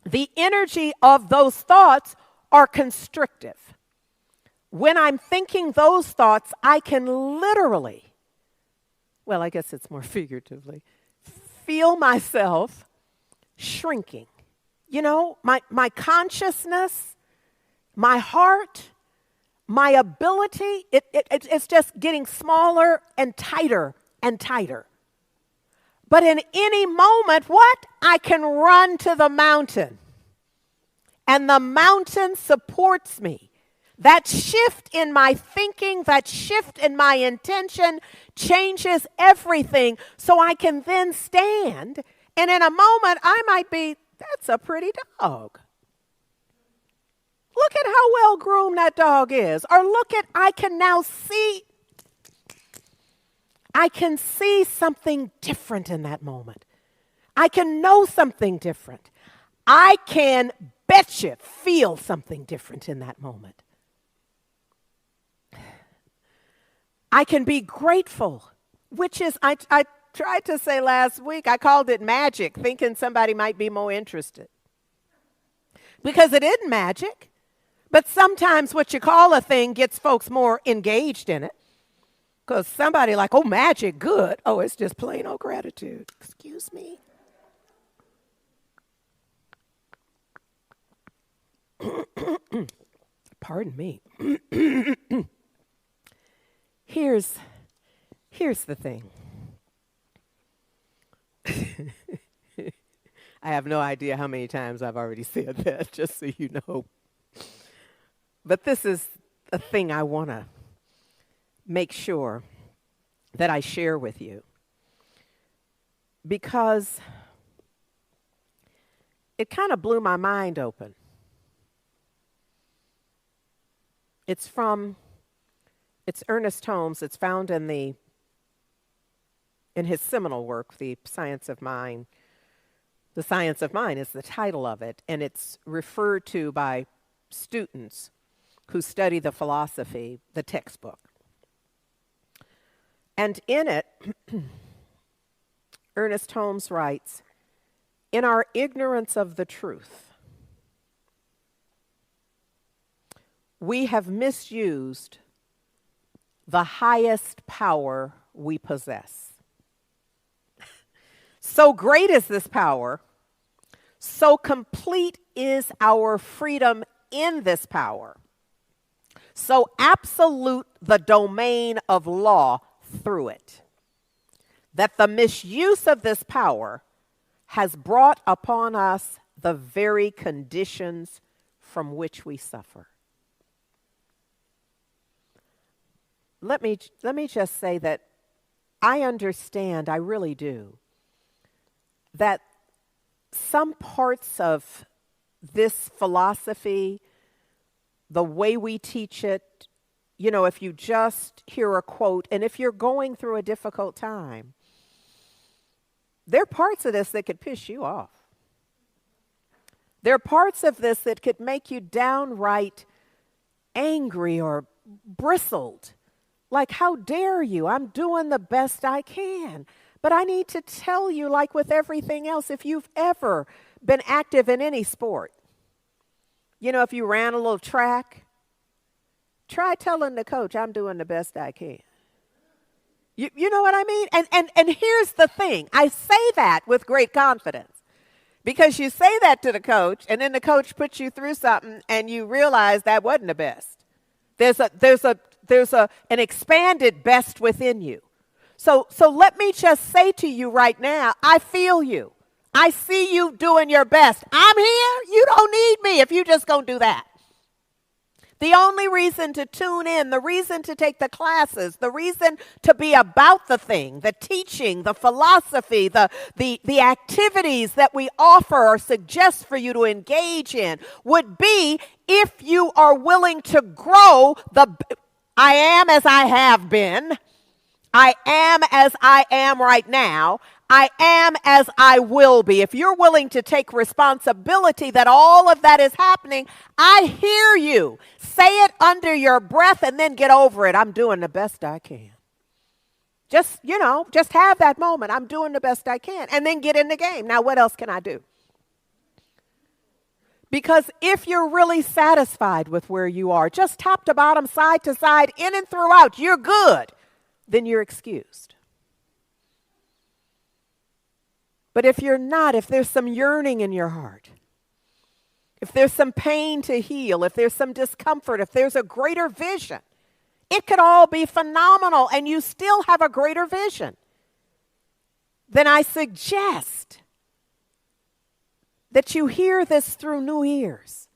the energy of those thoughts are constrictive. When I'm thinking those thoughts, I can literally, well, I guess it's more figuratively, feel myself shrinking. You know, my consciousness, my heart, my ability, it's just getting smaller and tighter and tighter. But in any moment, what? I can run to the mountain. And the mountain supports me. That shift in my thinking, that shift in my intention changes everything. So I can then stand, and in a moment, I might be, that's a pretty dog. Look at how well groomed that dog is. Or look at, I can now see, I can see something different in that moment. I can know something different. I can betcha feel something different in that moment. I can be grateful, which is, I tried to say last week, I called it magic, thinking somebody might be more interested. Because it isn't magic. But sometimes what you call a thing gets folks more engaged in it. Because somebody like, oh, magic, good. Oh, it's just plain old gratitude. Excuse me. Pardon me. Here's the thing. I have no idea how many times I've already said that, just so you know. But this is a thing I want to make sure that I share with you, because it kind of blew my mind open. It's Ernest Holmes. It's found in his seminal work, The Science of Mind. The Science of Mind is the title of it, and it's referred to by students who study the philosophy, the textbook. And in it, Ernest Holmes writes, in our ignorance of the truth, we have misused the highest power we possess. So great is this power, so complete is our freedom in this power, so absolute the domain of law through it, that the misuse of this power has brought upon us the very conditions from which we suffer. Let me just say that I understand, I really do, that some parts of this philosophy, the way we teach it, if you just hear a quote, and if you're going through a difficult time, there are parts of this that could piss you off. There are parts of this that could make you downright angry or bristled. Like, how dare you? I'm doing the best I can. But I need to tell you, like with everything else, if you've ever been active in any sport, if you ran a little track, try telling the coach, I'm doing the best I can. You know what I mean? And here's the thing. I say that with great confidence. Because you say that to the coach, and then the coach puts you through something, and you realize that wasn't the best. There's an expanded best within you. So let me just say to you right now, I feel you. I see you doing your best. I'm here. You don't need me if you just gonna do that. The only reason to tune in, the reason to take the classes, the reason to be about the thing, the teaching, the philosophy, the activities that we offer or suggest for you to engage in would be if you are willing to grow I am as I have been. I am as I am right now. I am as I will be. If you're willing to take responsibility that all of that is happening, I hear you. Say it under your breath and then get over it. I'm doing the best I can. Just have that moment. I'm doing the best I can. And then get in the game. Now, what else can I do? Because if you're really satisfied with where you are, just top to bottom, side to side, in and throughout, you're good, then you're excused. But if you're not, if there's some yearning in your heart, if there's some pain to heal, if there's some discomfort, if there's a greater vision, it could all be phenomenal and you still have a greater vision, then I suggest that you hear this through new ears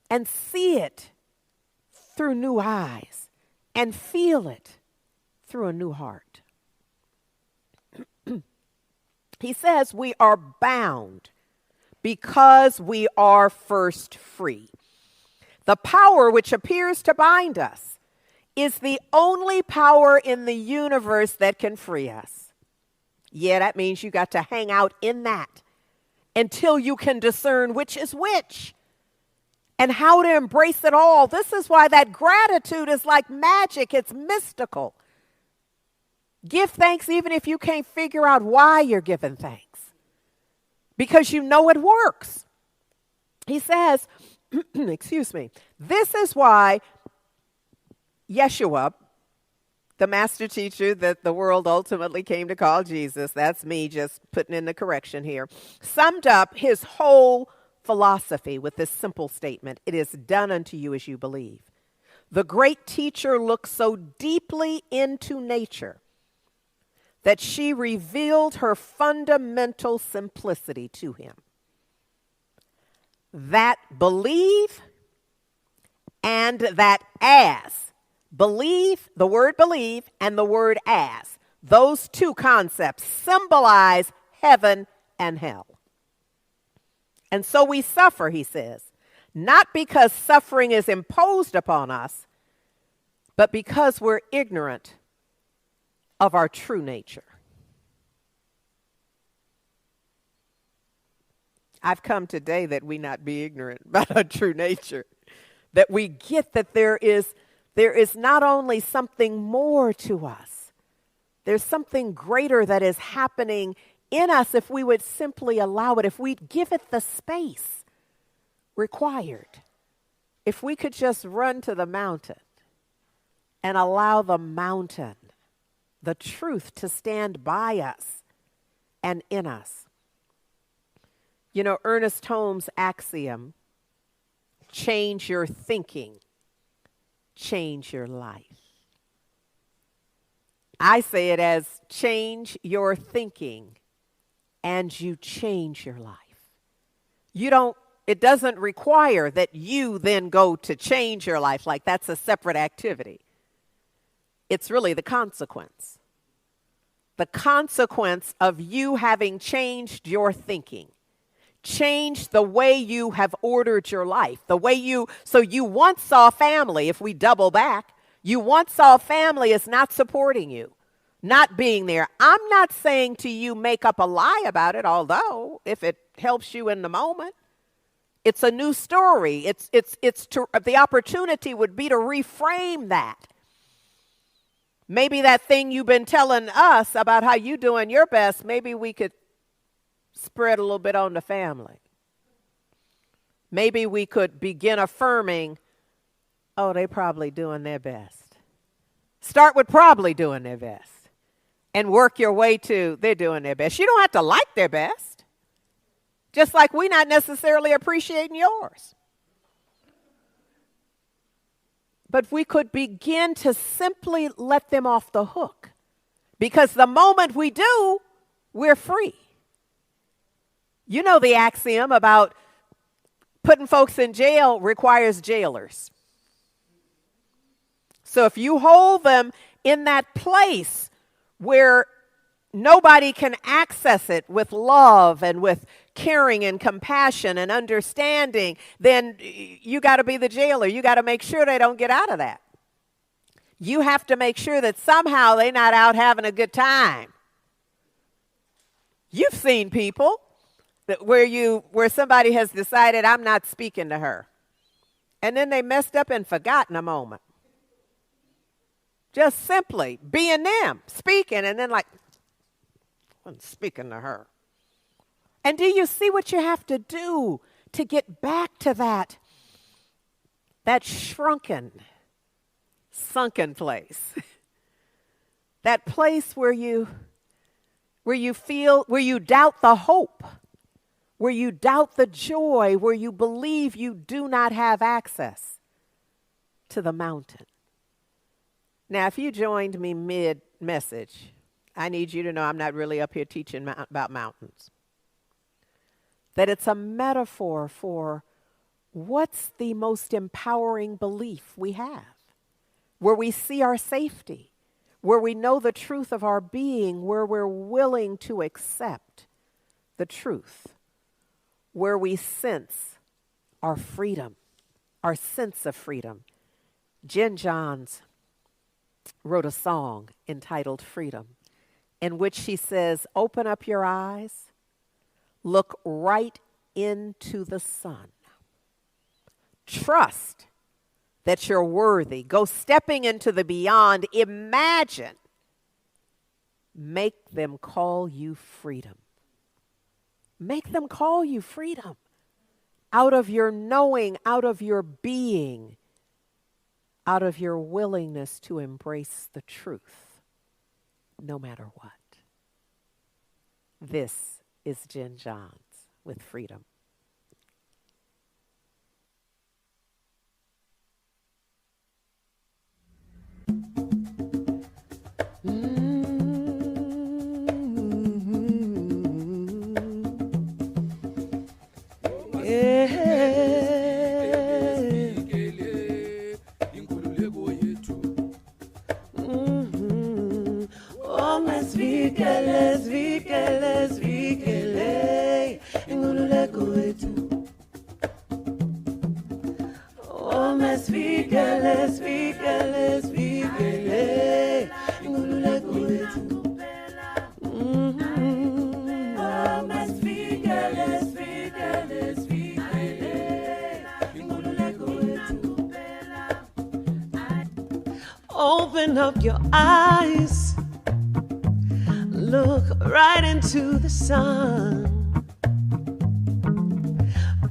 and see it through new eyes and feel it through a new heart. He says we are bound because we are first free. The power which appears to bind us is the only power in the universe that can free us. Yeah, that means you got to hang out in that until you can discern which is which and how to embrace it all. This is why that gratitude is like magic. It's mystical. Give thanks even if you can't figure out why you're giving thanks, because you know it works. He says, excuse me, this is why Yeshua, the master teacher that the world ultimately came to call Jesus, that's me just putting in the correction here, summed up his whole philosophy with this simple statement: it is done unto you as you believe. The great teacher looked so deeply into nature that she revealed her fundamental simplicity to him. That believe and that as. Believe, the word believe, and the word as. Those two concepts symbolize heaven and hell. And so we suffer, he says, not because suffering is imposed upon us, but because we're ignorant of our true nature. I've come today that we not be ignorant about our true nature, that we get that there is not only something more to us, there's something greater that is happening in us if we would simply allow it, if we'd give it the space required. If we could just run to the mountain and allow the mountain, the truth, to stand by us and in us. You know, Ernest Holmes' axiom, change your thinking, change your life. I say it as change your thinking and you change your life. It doesn't require that you then go to change your life, like that's a separate activity. It's really the consequence. The consequence of you having changed your thinking, change the way you have ordered your life, so you once saw family, if we double back, you once saw family as not supporting you, not being there. I'm not saying to you make up a lie about it, although if it helps you in the moment, it's a new story. The opportunity would be to reframe that. Maybe that thing you've been telling us about how you doing your best, maybe we could spread a little bit on the family. Maybe we could begin affirming, oh, they probably doing their best. Start with probably doing their best and work your way to they're doing their best. You don't have to like their best, just like we're not necessarily appreciating yours. But we could begin to simply let them off the hook, because the moment we do, we're free. You know the axiom about putting folks in jail requires jailers. So if you hold them in that place where nobody can access it with love and with caring and compassion and understanding, then you got to be the jailer. You got to make sure they don't get out of that. You have to make sure that somehow they're not out having a good time. You've seen people where somebody has decided, I'm not speaking to her. And then they messed up and forgot in a moment. Just simply being them, speaking, and then like, I'm speaking to her. And do you see what you have to do to get back to that shrunken, sunken place? That place where you doubt the hope, where you doubt the joy, where you believe you do not have access to the mountain. Now, if you joined me mid-message, I need you to know I'm not really up here teaching about mountains. That it's a metaphor for what's the most empowering belief we have, where we see our safety, where we know the truth of our being, where we're willing to accept the truth, where we sense our freedom, our sense of freedom. Jen Johns wrote a song entitled Freedom, in which she says, open up your eyes, look right into the sun. Trust that you're worthy. Go stepping into the beyond. Imagine. Make them call you freedom. Make them call you freedom. Out of your knowing, out of your being, out of your willingness to embrace the truth, no matter what. This is Jen Johns with Freedom. Open up your eyes, look right into the sun,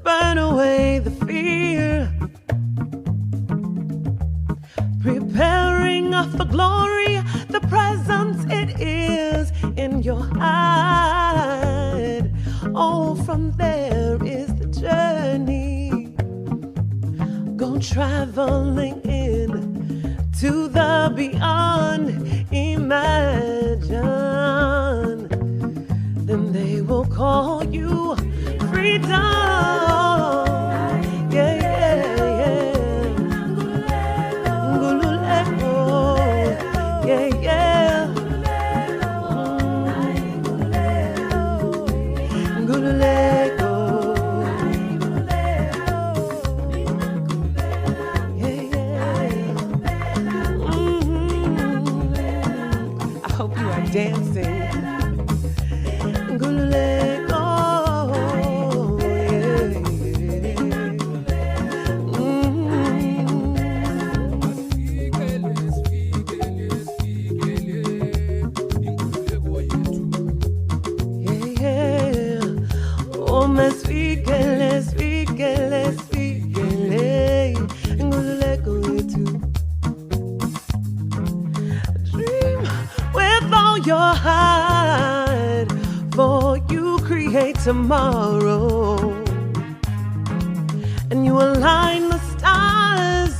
burn away the fear, preparing for glory, the presence it is in your heart. Oh, from there is the journey, go traveling in to the beyond. Imagine, then they will call you freedom. Yeah, yeah, yeah. Ngululeko. Yeah, yeah. Ngululeko. dancing. Ngululeko, yeah, yeah. Yeah, oh, masfikele, sfikele, sfikele, ngululeko yetu. Dream with all your heart, for you create tomorrow, and you align the stars.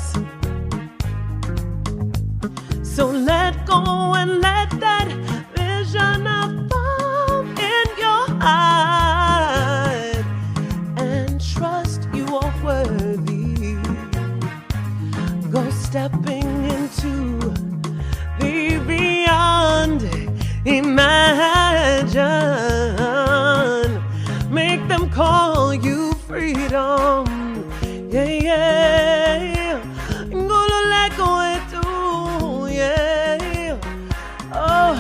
So let go and let that vision evolve in your heart, and trust you are worthy. Go stepping into the beyond. Imagine, make them call you freedom. Yeah, yeah. Ngululeko etu, yeah. Oh,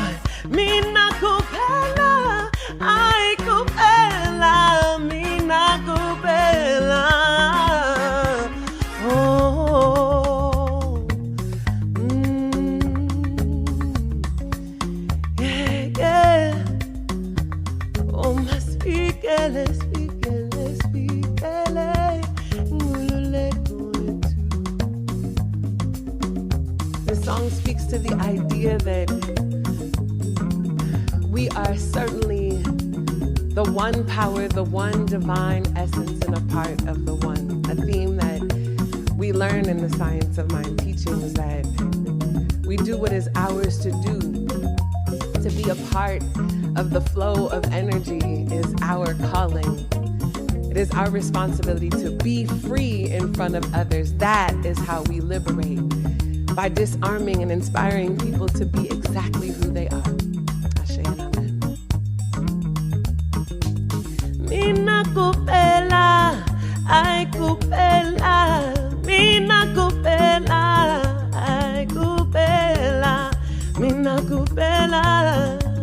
mina kupela, I kupela, mina kupela. Oh, yeah, yeah. Oh, my speakele, speakele, speakele. Ngululeko etu. This song speaks to the idea that we are certainly the one power, the one divine essence, and a part of the one. A theme that we learn in the Science of Mind teachings, that we do what is ours to do. To be a part of the flow of energy is our calling. It is our responsibility to be free in front of others. That is how we liberate, by disarming and inspiring people to be exactly who they are. Ashe and amen. Mina kupela, I kupela. Mina kupela, I kupela. Mina kupela,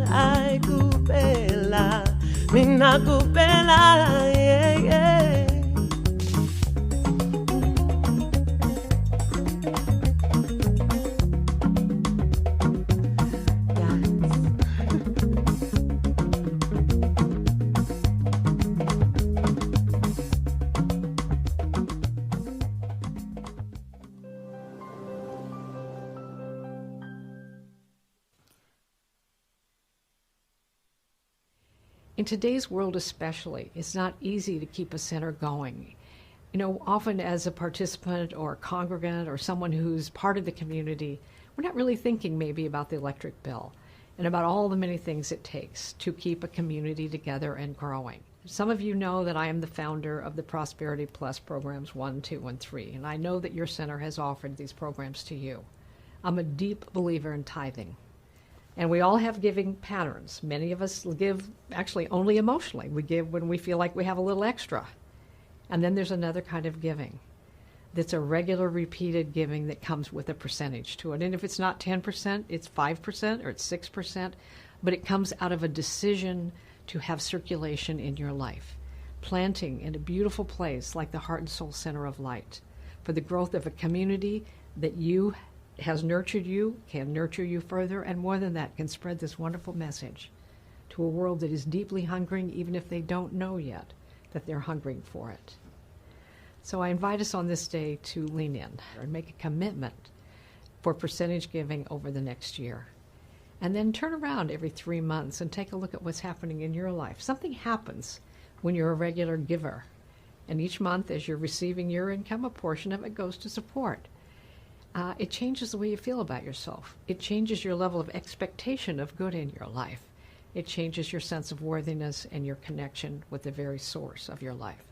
I kupela. Mina kupela, yeah, yeah. In today's world especially, it's not easy to keep a center going. You know, often as a participant or a congregant or someone who's part of the community, we're not really thinking maybe about the electric bill and about all the many things it takes to keep a community together and growing. Some of you know that I am the founder of the Prosperity Plus programs 1, 2, and 3, and I know that your center has offered these programs to you. I'm a deep believer in tithing. And we all have giving patterns. Many of us give actually only emotionally. We give when we feel like we have a little extra. And then there's another kind of giving that's a regular repeated giving that comes with a percentage to it. And if it's not 10%, it's 5% or it's 6%, but it comes out of a decision to have circulation in your life. Planting in a beautiful place like the Heart and Soul Center of Light for the growth of a community that you has nurtured you, can nurture you further, and more than that, can spread this wonderful message to a world that is deeply hungering, even if they don't know yet that they're hungering for it. So I invite us on this day to lean in and make a commitment for percentage giving over the next year. And then turn around every 3 months and take a look at what's happening in your life. Something happens when you're a regular giver. And each month, as you're receiving your income, a portion of it goes to support. It changes the way you feel about yourself. It changes your level of expectation of good in your life. It changes your sense of worthiness and your connection with the very source of your life.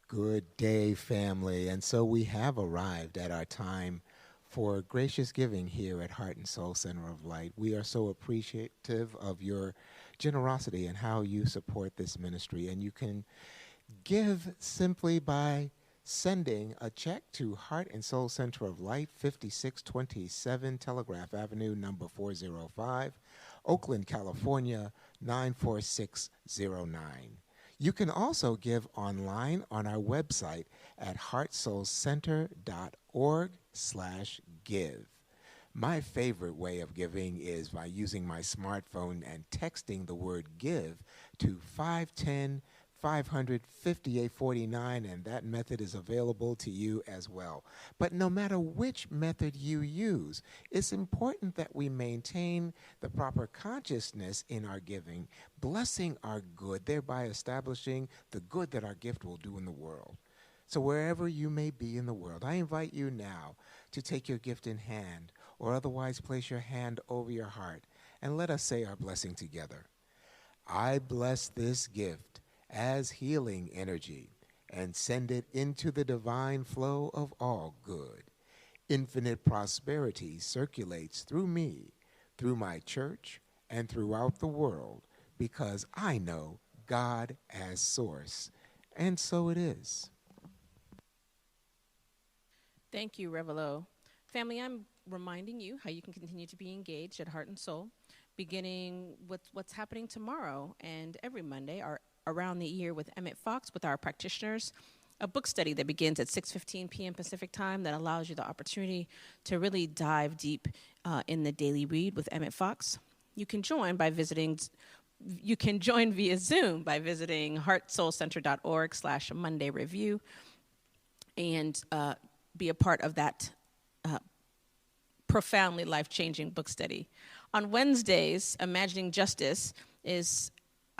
Good day, family. And so we have arrived at our time for gracious giving here at Heart and Soul Center of Light. We are so appreciative of your generosity and how you support this ministry. And you can give simply by sending a check to Heart and Soul Center of Light, 5627 Telegraph Avenue, number 405, Oakland, California, 94609. You can also give online on our website at heartsoulcenter.org/give. My favorite way of giving is by using my smartphone and texting the word give to 510-500-5849, and that method is available to you as well. But no matter which method you use, it's important that we maintain the proper consciousness in our giving, blessing our good, thereby establishing the good that our gift will do in the world. So wherever you may be in the world, I invite you now to take your gift in hand or otherwise place your hand over your heart and let us say our blessing together. I bless this gift as healing energy and send it into the divine flow of all good. Infinite prosperity circulates through me, through my church, and throughout the world because I know God as source. And so it is. Thank you, Revelo. Family, I'm reminding you how you can continue to be engaged at Heart and Soul, beginning with what's happening tomorrow and every Monday, around the year with Emmett Fox, with our practitioners, a book study that begins at 6:15 p.m. Pacific time that allows you the opportunity to really dive deep in the daily read with Emmett Fox. You can join via Zoom by visiting heartsoulcenter.org/Monday Review and be a part of that profoundly life-changing book study. On Wednesdays, Imagining Justice is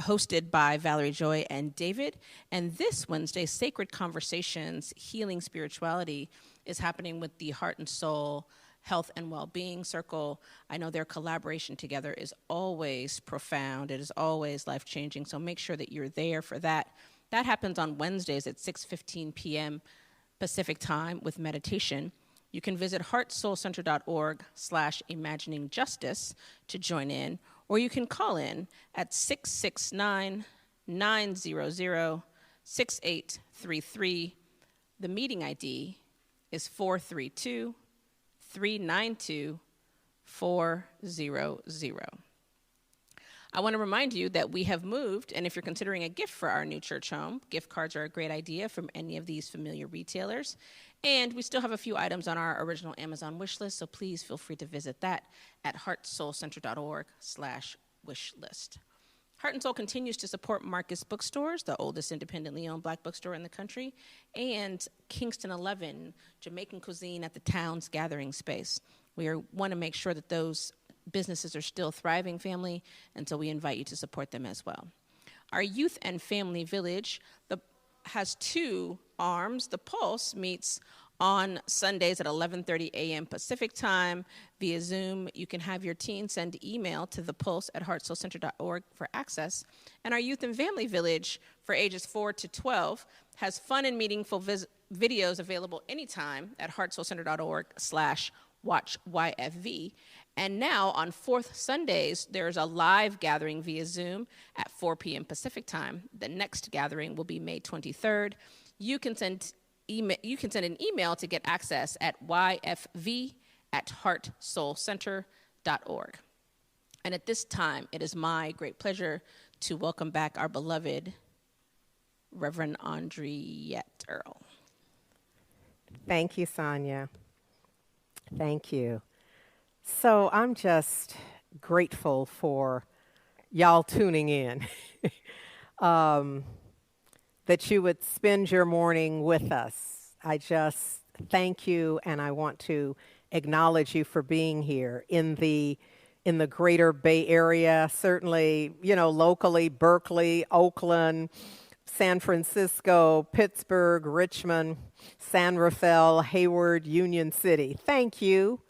hosted by Valerie Joy and David. And this Wednesday, Sacred Conversations, Healing Spirituality, is happening with the Heart and Soul Health and Wellbeing Circle. I know their collaboration together is always profound. It is always life-changing. So make sure that you're there for that. That happens on Wednesdays at 6:15 p.m. Pacific time with meditation. You can visit heartsoulcenter.org/imaginingjustice to join in, or you can call in at 669-900-6833. The meeting ID is 432-392-400. I want to remind you that we have moved, and if you're considering a gift for our new church home, gift cards are a great idea from any of these familiar retailers. And we still have a few items on our original Amazon wish list, so please feel free to visit that at heartsoulcenter.org/wishlist. Heart and Soul continues to support Marcus Bookstores, the oldest independently owned Black bookstore in the country, and Kingston 11, Jamaican cuisine at the town's gathering space. We want to make sure that those businesses are still thriving, family, and so we invite you to support them as well. Our youth and family village has two arms. The Pulse meets on Sundays at 11:30 a.m. Pacific time via Zoom. You can have your teen send email to thepulse@heartsoulcenter.org for access. And our youth and family village for ages 4 to 12 has fun and meaningful videos available anytime at heartsoulcenter.org/watchyfv. And now on fourth Sundays, there's a live gathering via Zoom at 4 p.m. Pacific time. The next gathering will be May 23rd. You can send an email to get access at yfv@heartsoulcenter.org. And at this time, it is my great pleasure to welcome back our beloved Reverend Andriette Earl. Thank you, Sonia. Thank you. So I'm just grateful for y'all tuning in, that you would spend your morning with us. I just thank you, and I want to acknowledge you for being here in the greater Bay Area, certainly, locally, Berkeley, Oakland, San Francisco, Pittsburgh, Richmond, San Rafael, Hayward, Union City. Thank you.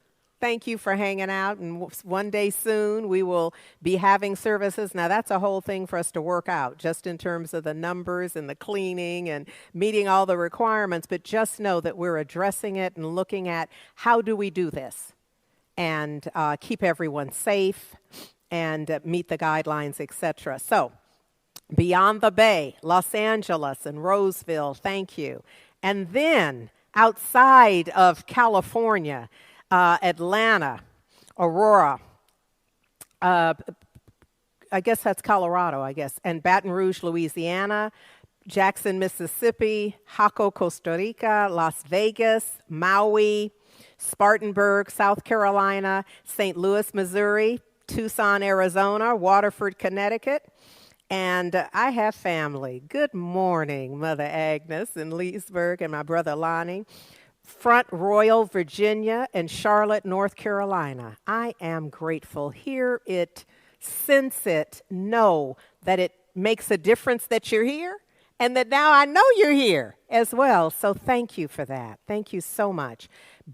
Thank you for hanging out, and one day soon we will be having services. Now, that's a whole thing for us to work out, just in terms of the numbers and the cleaning and meeting all the requirements, but just know that we're addressing it and looking at how do we do this and keep everyone safe and meet the guidelines, etc. So, beyond the Bay, Los Angeles and Roseville, thank you. And then outside of California, Atlanta, Aurora, I guess that's Colorado, and Baton Rouge, Louisiana, Jackson, Mississippi, Jaco, Costa Rica, Las Vegas, Maui, Spartanburg, South Carolina, St. Louis, Missouri, Tucson, Arizona, Waterford, Connecticut. And I have family. Good morning, Mother Agnes in Leesburg and my brother Lonnie. Front Royal, Virginia, and Charlotte, North Carolina. I am grateful. Hear it, sense it, know that it makes a difference that you're here and that now I know you're here as well. So thank you for that. Thank you so much.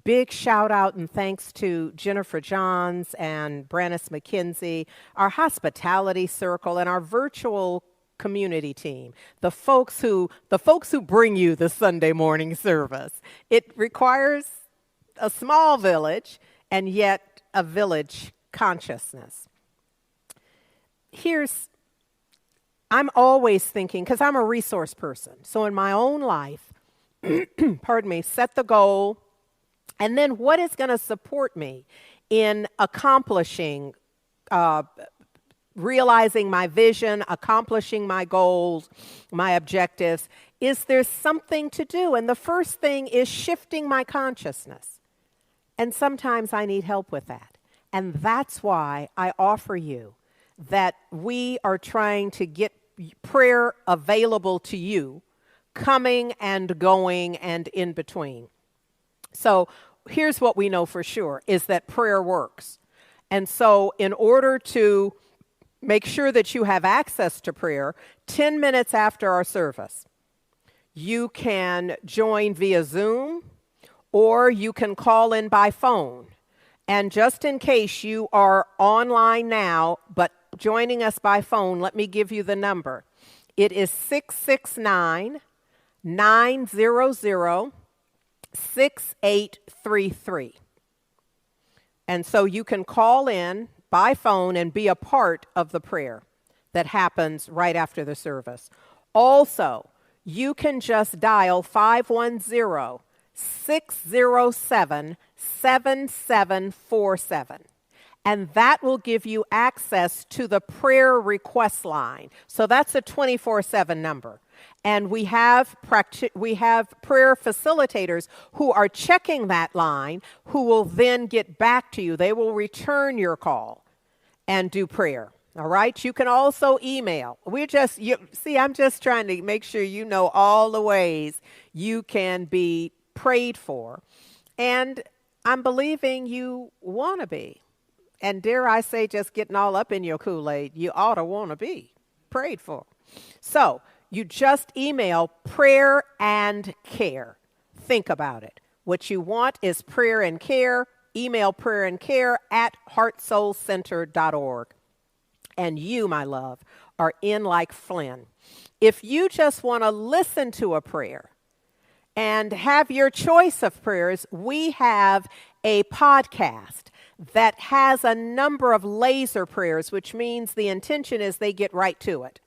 Big shout out and thanks to Jennifer Johns and Brannis McKenzie, our hospitality circle, and our virtual community team, the folks who bring you the Sunday morning service. It requires a small village and yet a village consciousness. I'm always thinking, because I'm a resource person, so in my own life, set the goal, and then what is going to support me in accomplishing, realizing my vision, accomplishing my goals, my objectives? Is there something to do? And the first thing is shifting my consciousness. And sometimes I need help with that. And that's why I offer you that we are trying to get prayer available to you, coming and going and in between. So here's what we know for sure, is that prayer works. And so in order to make sure that you have access to prayer, 10 minutes after our service, you can join via Zoom or you can call in by phone. And just in case you are online now, but joining us by phone, let me give you the number. It is 669-900-6833. And so you can call in by phone and be a part of the prayer that happens right after the service. Also, you can just dial 510-607-7747. And that will give you access to the prayer request line. So that's a 24/7 number. And we have prayer facilitators who are checking that line, who will then get back to you. They will return your call and do prayer. All right? You can also email. I'm just trying to make sure you know all the ways you can be prayed for. And I'm believing you want to be. And dare I say, just getting all up in your Kool-Aid, you ought to want to be prayed for. So you just email prayer and care. Think about it. What you want is prayer and care. Email prayer and care at heartsoulcenter.org. And you, my love, are in like Flynn. If you just want to listen to a prayer and have your choice of prayers, we have a podcast that has a number of laser prayers, which means the intention is they get right to it.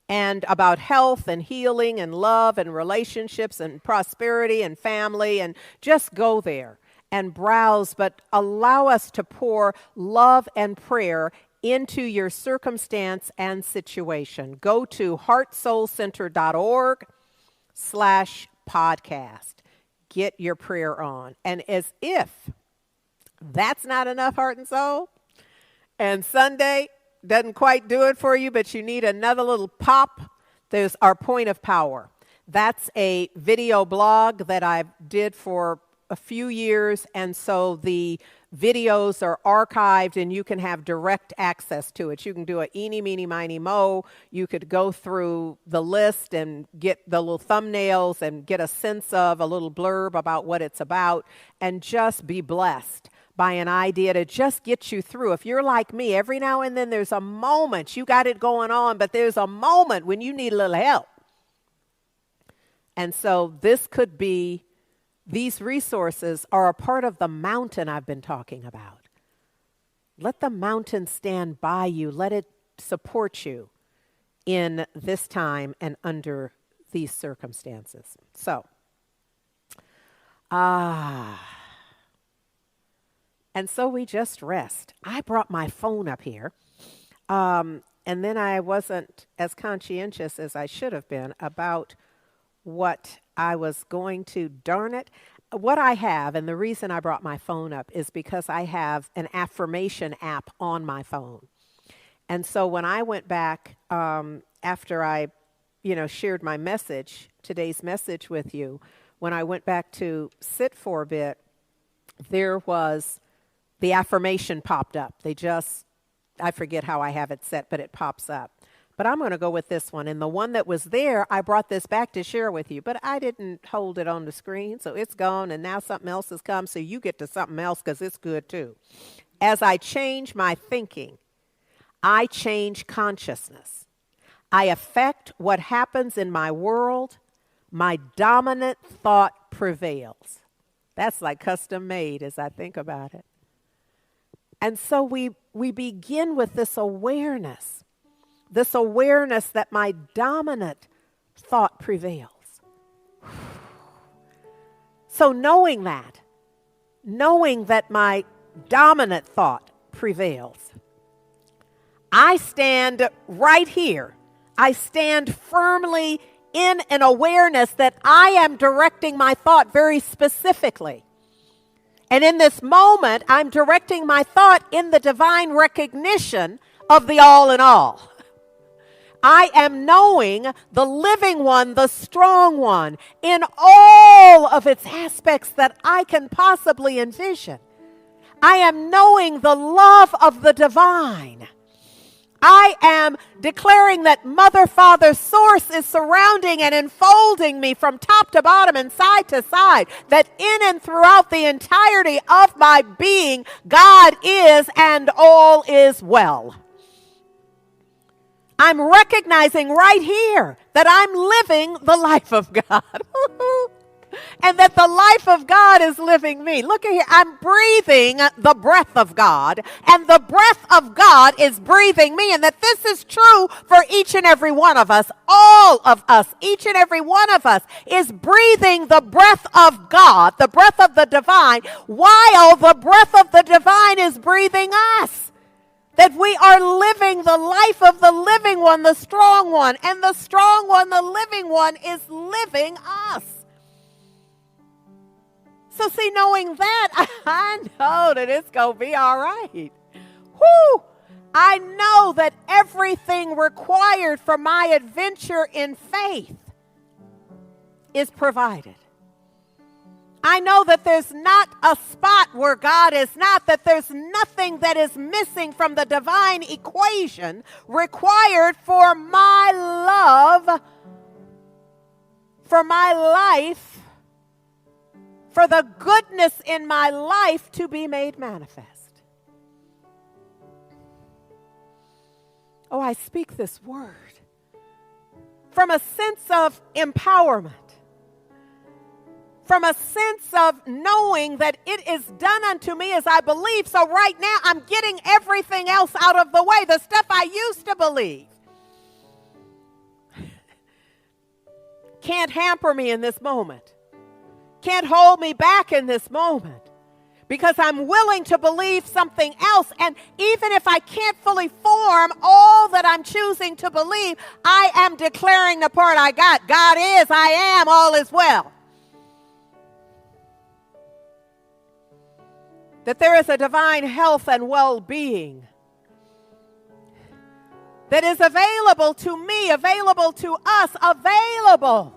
And about health and healing and love and relationships and prosperity and family, and just go there and browse, but allow us to pour love and prayer into your circumstance and situation. Go to heartsoulcenter.org/podcast. Get your prayer on. And as if that's not enough, Heart and Soul, and Sunday doesn't quite do it for you, but you need another little pop, there's our Point of Power. That's a video blog that I did for a few years, and so the videos are archived and you can have direct access to it. You can do a eeny, meeny, miny, mo. You could go through the list and get the little thumbnails and get a sense of a little blurb about what it's about and just be blessed by an idea to just get you through. If you're like me, every now and then there's a moment, you got it going on, but there's a moment when you need a little help. And so these resources are a part of the mountain I've been talking about. Let the mountain stand by you. Let it support you in this time and under these circumstances. So Ah. And so we just rest. I brought my phone up here. And then I wasn't as conscientious as I should have been about what I was going to, darn it. What I have, and the reason I brought my phone up is because I have an affirmation app on my phone. And so when I went back after I, shared my message, today's message with you, when I went back to sit for a bit, there was the affirmation popped up. I forget how I have it set, but it pops up. But I'm going to go with this one. And the one that was there, I brought this back to share with you, but I didn't hold it on the screen, so it's gone, and now something else has come, so you get to something else because it's good too. As I change my thinking, I change consciousness. I affect what happens in my world. My dominant thought prevails. That's like custom made as I think about it. And so we begin with this awareness that my dominant thought prevails. So knowing that my dominant thought prevails, I stand right here. I stand firmly in an awareness that I am directing my thought very specifically. And in this moment, I'm directing my thought in the divine recognition of the all in all. I am knowing the living one, the strong one, in all of its aspects that I can possibly envision. I am knowing the love of the divine. I am declaring that Mother, Father, Source is surrounding and enfolding me from top to bottom and side to side, that in and throughout the entirety of my being, God is and all is well. I'm recognizing right here that I'm living the life of God. And that the life of God is living me. Look at here. I'm breathing the breath of God. And the breath of God is breathing me. And that this is true for each and every one of us. All of us, each and every one of us is breathing the breath of God, the breath of the divine, while the breath of the divine is breathing us. That we are living the life of the living one, the strong one. And the strong one, the living one, is living us. So see, knowing that, I know that it's going to be all right. Whoo! I know that everything required for my adventure in faith is provided. I know that there's not a spot where God is not, that there's nothing that is missing from the divine equation required for my love, for my life, for the goodness in my life to be made manifest. Oh, I speak this word from a sense of empowerment, from a sense of knowing that it is done unto me as I believe. So right now I'm getting everything else out of the way, the stuff I used to believe. Can't hamper me in this moment. Can't hold me back in this moment, because I'm willing to believe something else. And even if I can't fully form all that I'm choosing to believe, I am declaring the part I got. God is, I am, all is well. That there is a divine health and well-being that is available to me, available to us, available.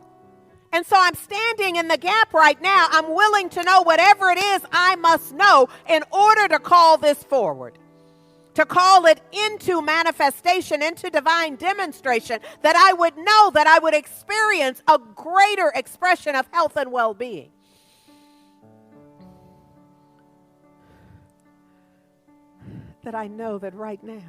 And so I'm standing in the gap right now. I'm willing to know whatever it is I must know in order to call this forward, to call it into manifestation, into divine demonstration, that I would know, that I would experience a greater expression of health and well-being. That I know that right now,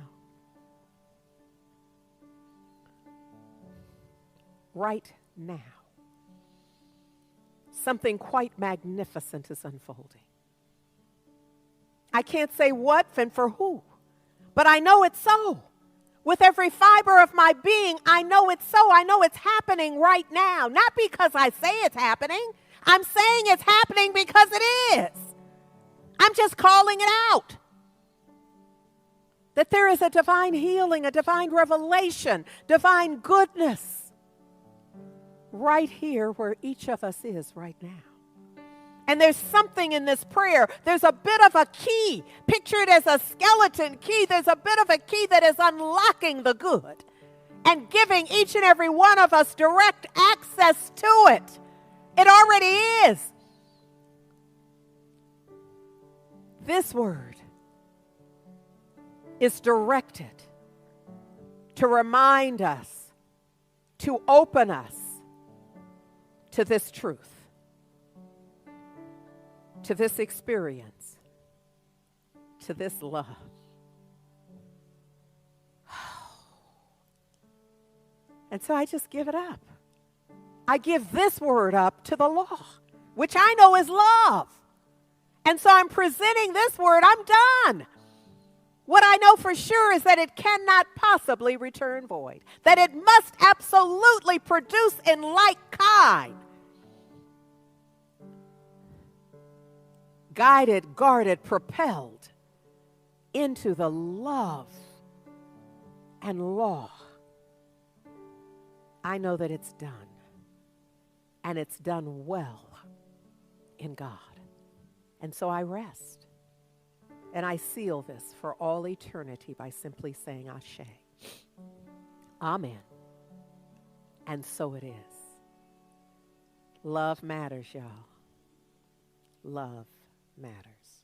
something quite magnificent is unfolding. I can't say what and for who, but I know it's so. With every fiber of my being, I know it's so. I know it's happening right now. Not because I say it's happening. I'm saying it's happening because it is. I'm just calling it out. That there is a divine healing, a divine revelation, divine goodness right here where each of us is right now. And there's something in this prayer. There's a bit of a key. Picture it as a skeleton key. There's a bit of a key that is unlocking the good and giving each and every one of us direct access to it. It already is. This word is directed to remind us, to open us to this truth, to this experience, to this love. And so I just give it up. I give this word up to the law, which I know is love. And so I'm presenting this word. I'm done. What I know for sure is that it cannot possibly return void, that it must absolutely produce in like kind. Guided, guarded, propelled into the love and law. I know that it's done, and it's done well in God. And so I rest, and I seal this for all eternity by simply saying Ashe. Amen. And so it is. Love matters, y'all. Love matters.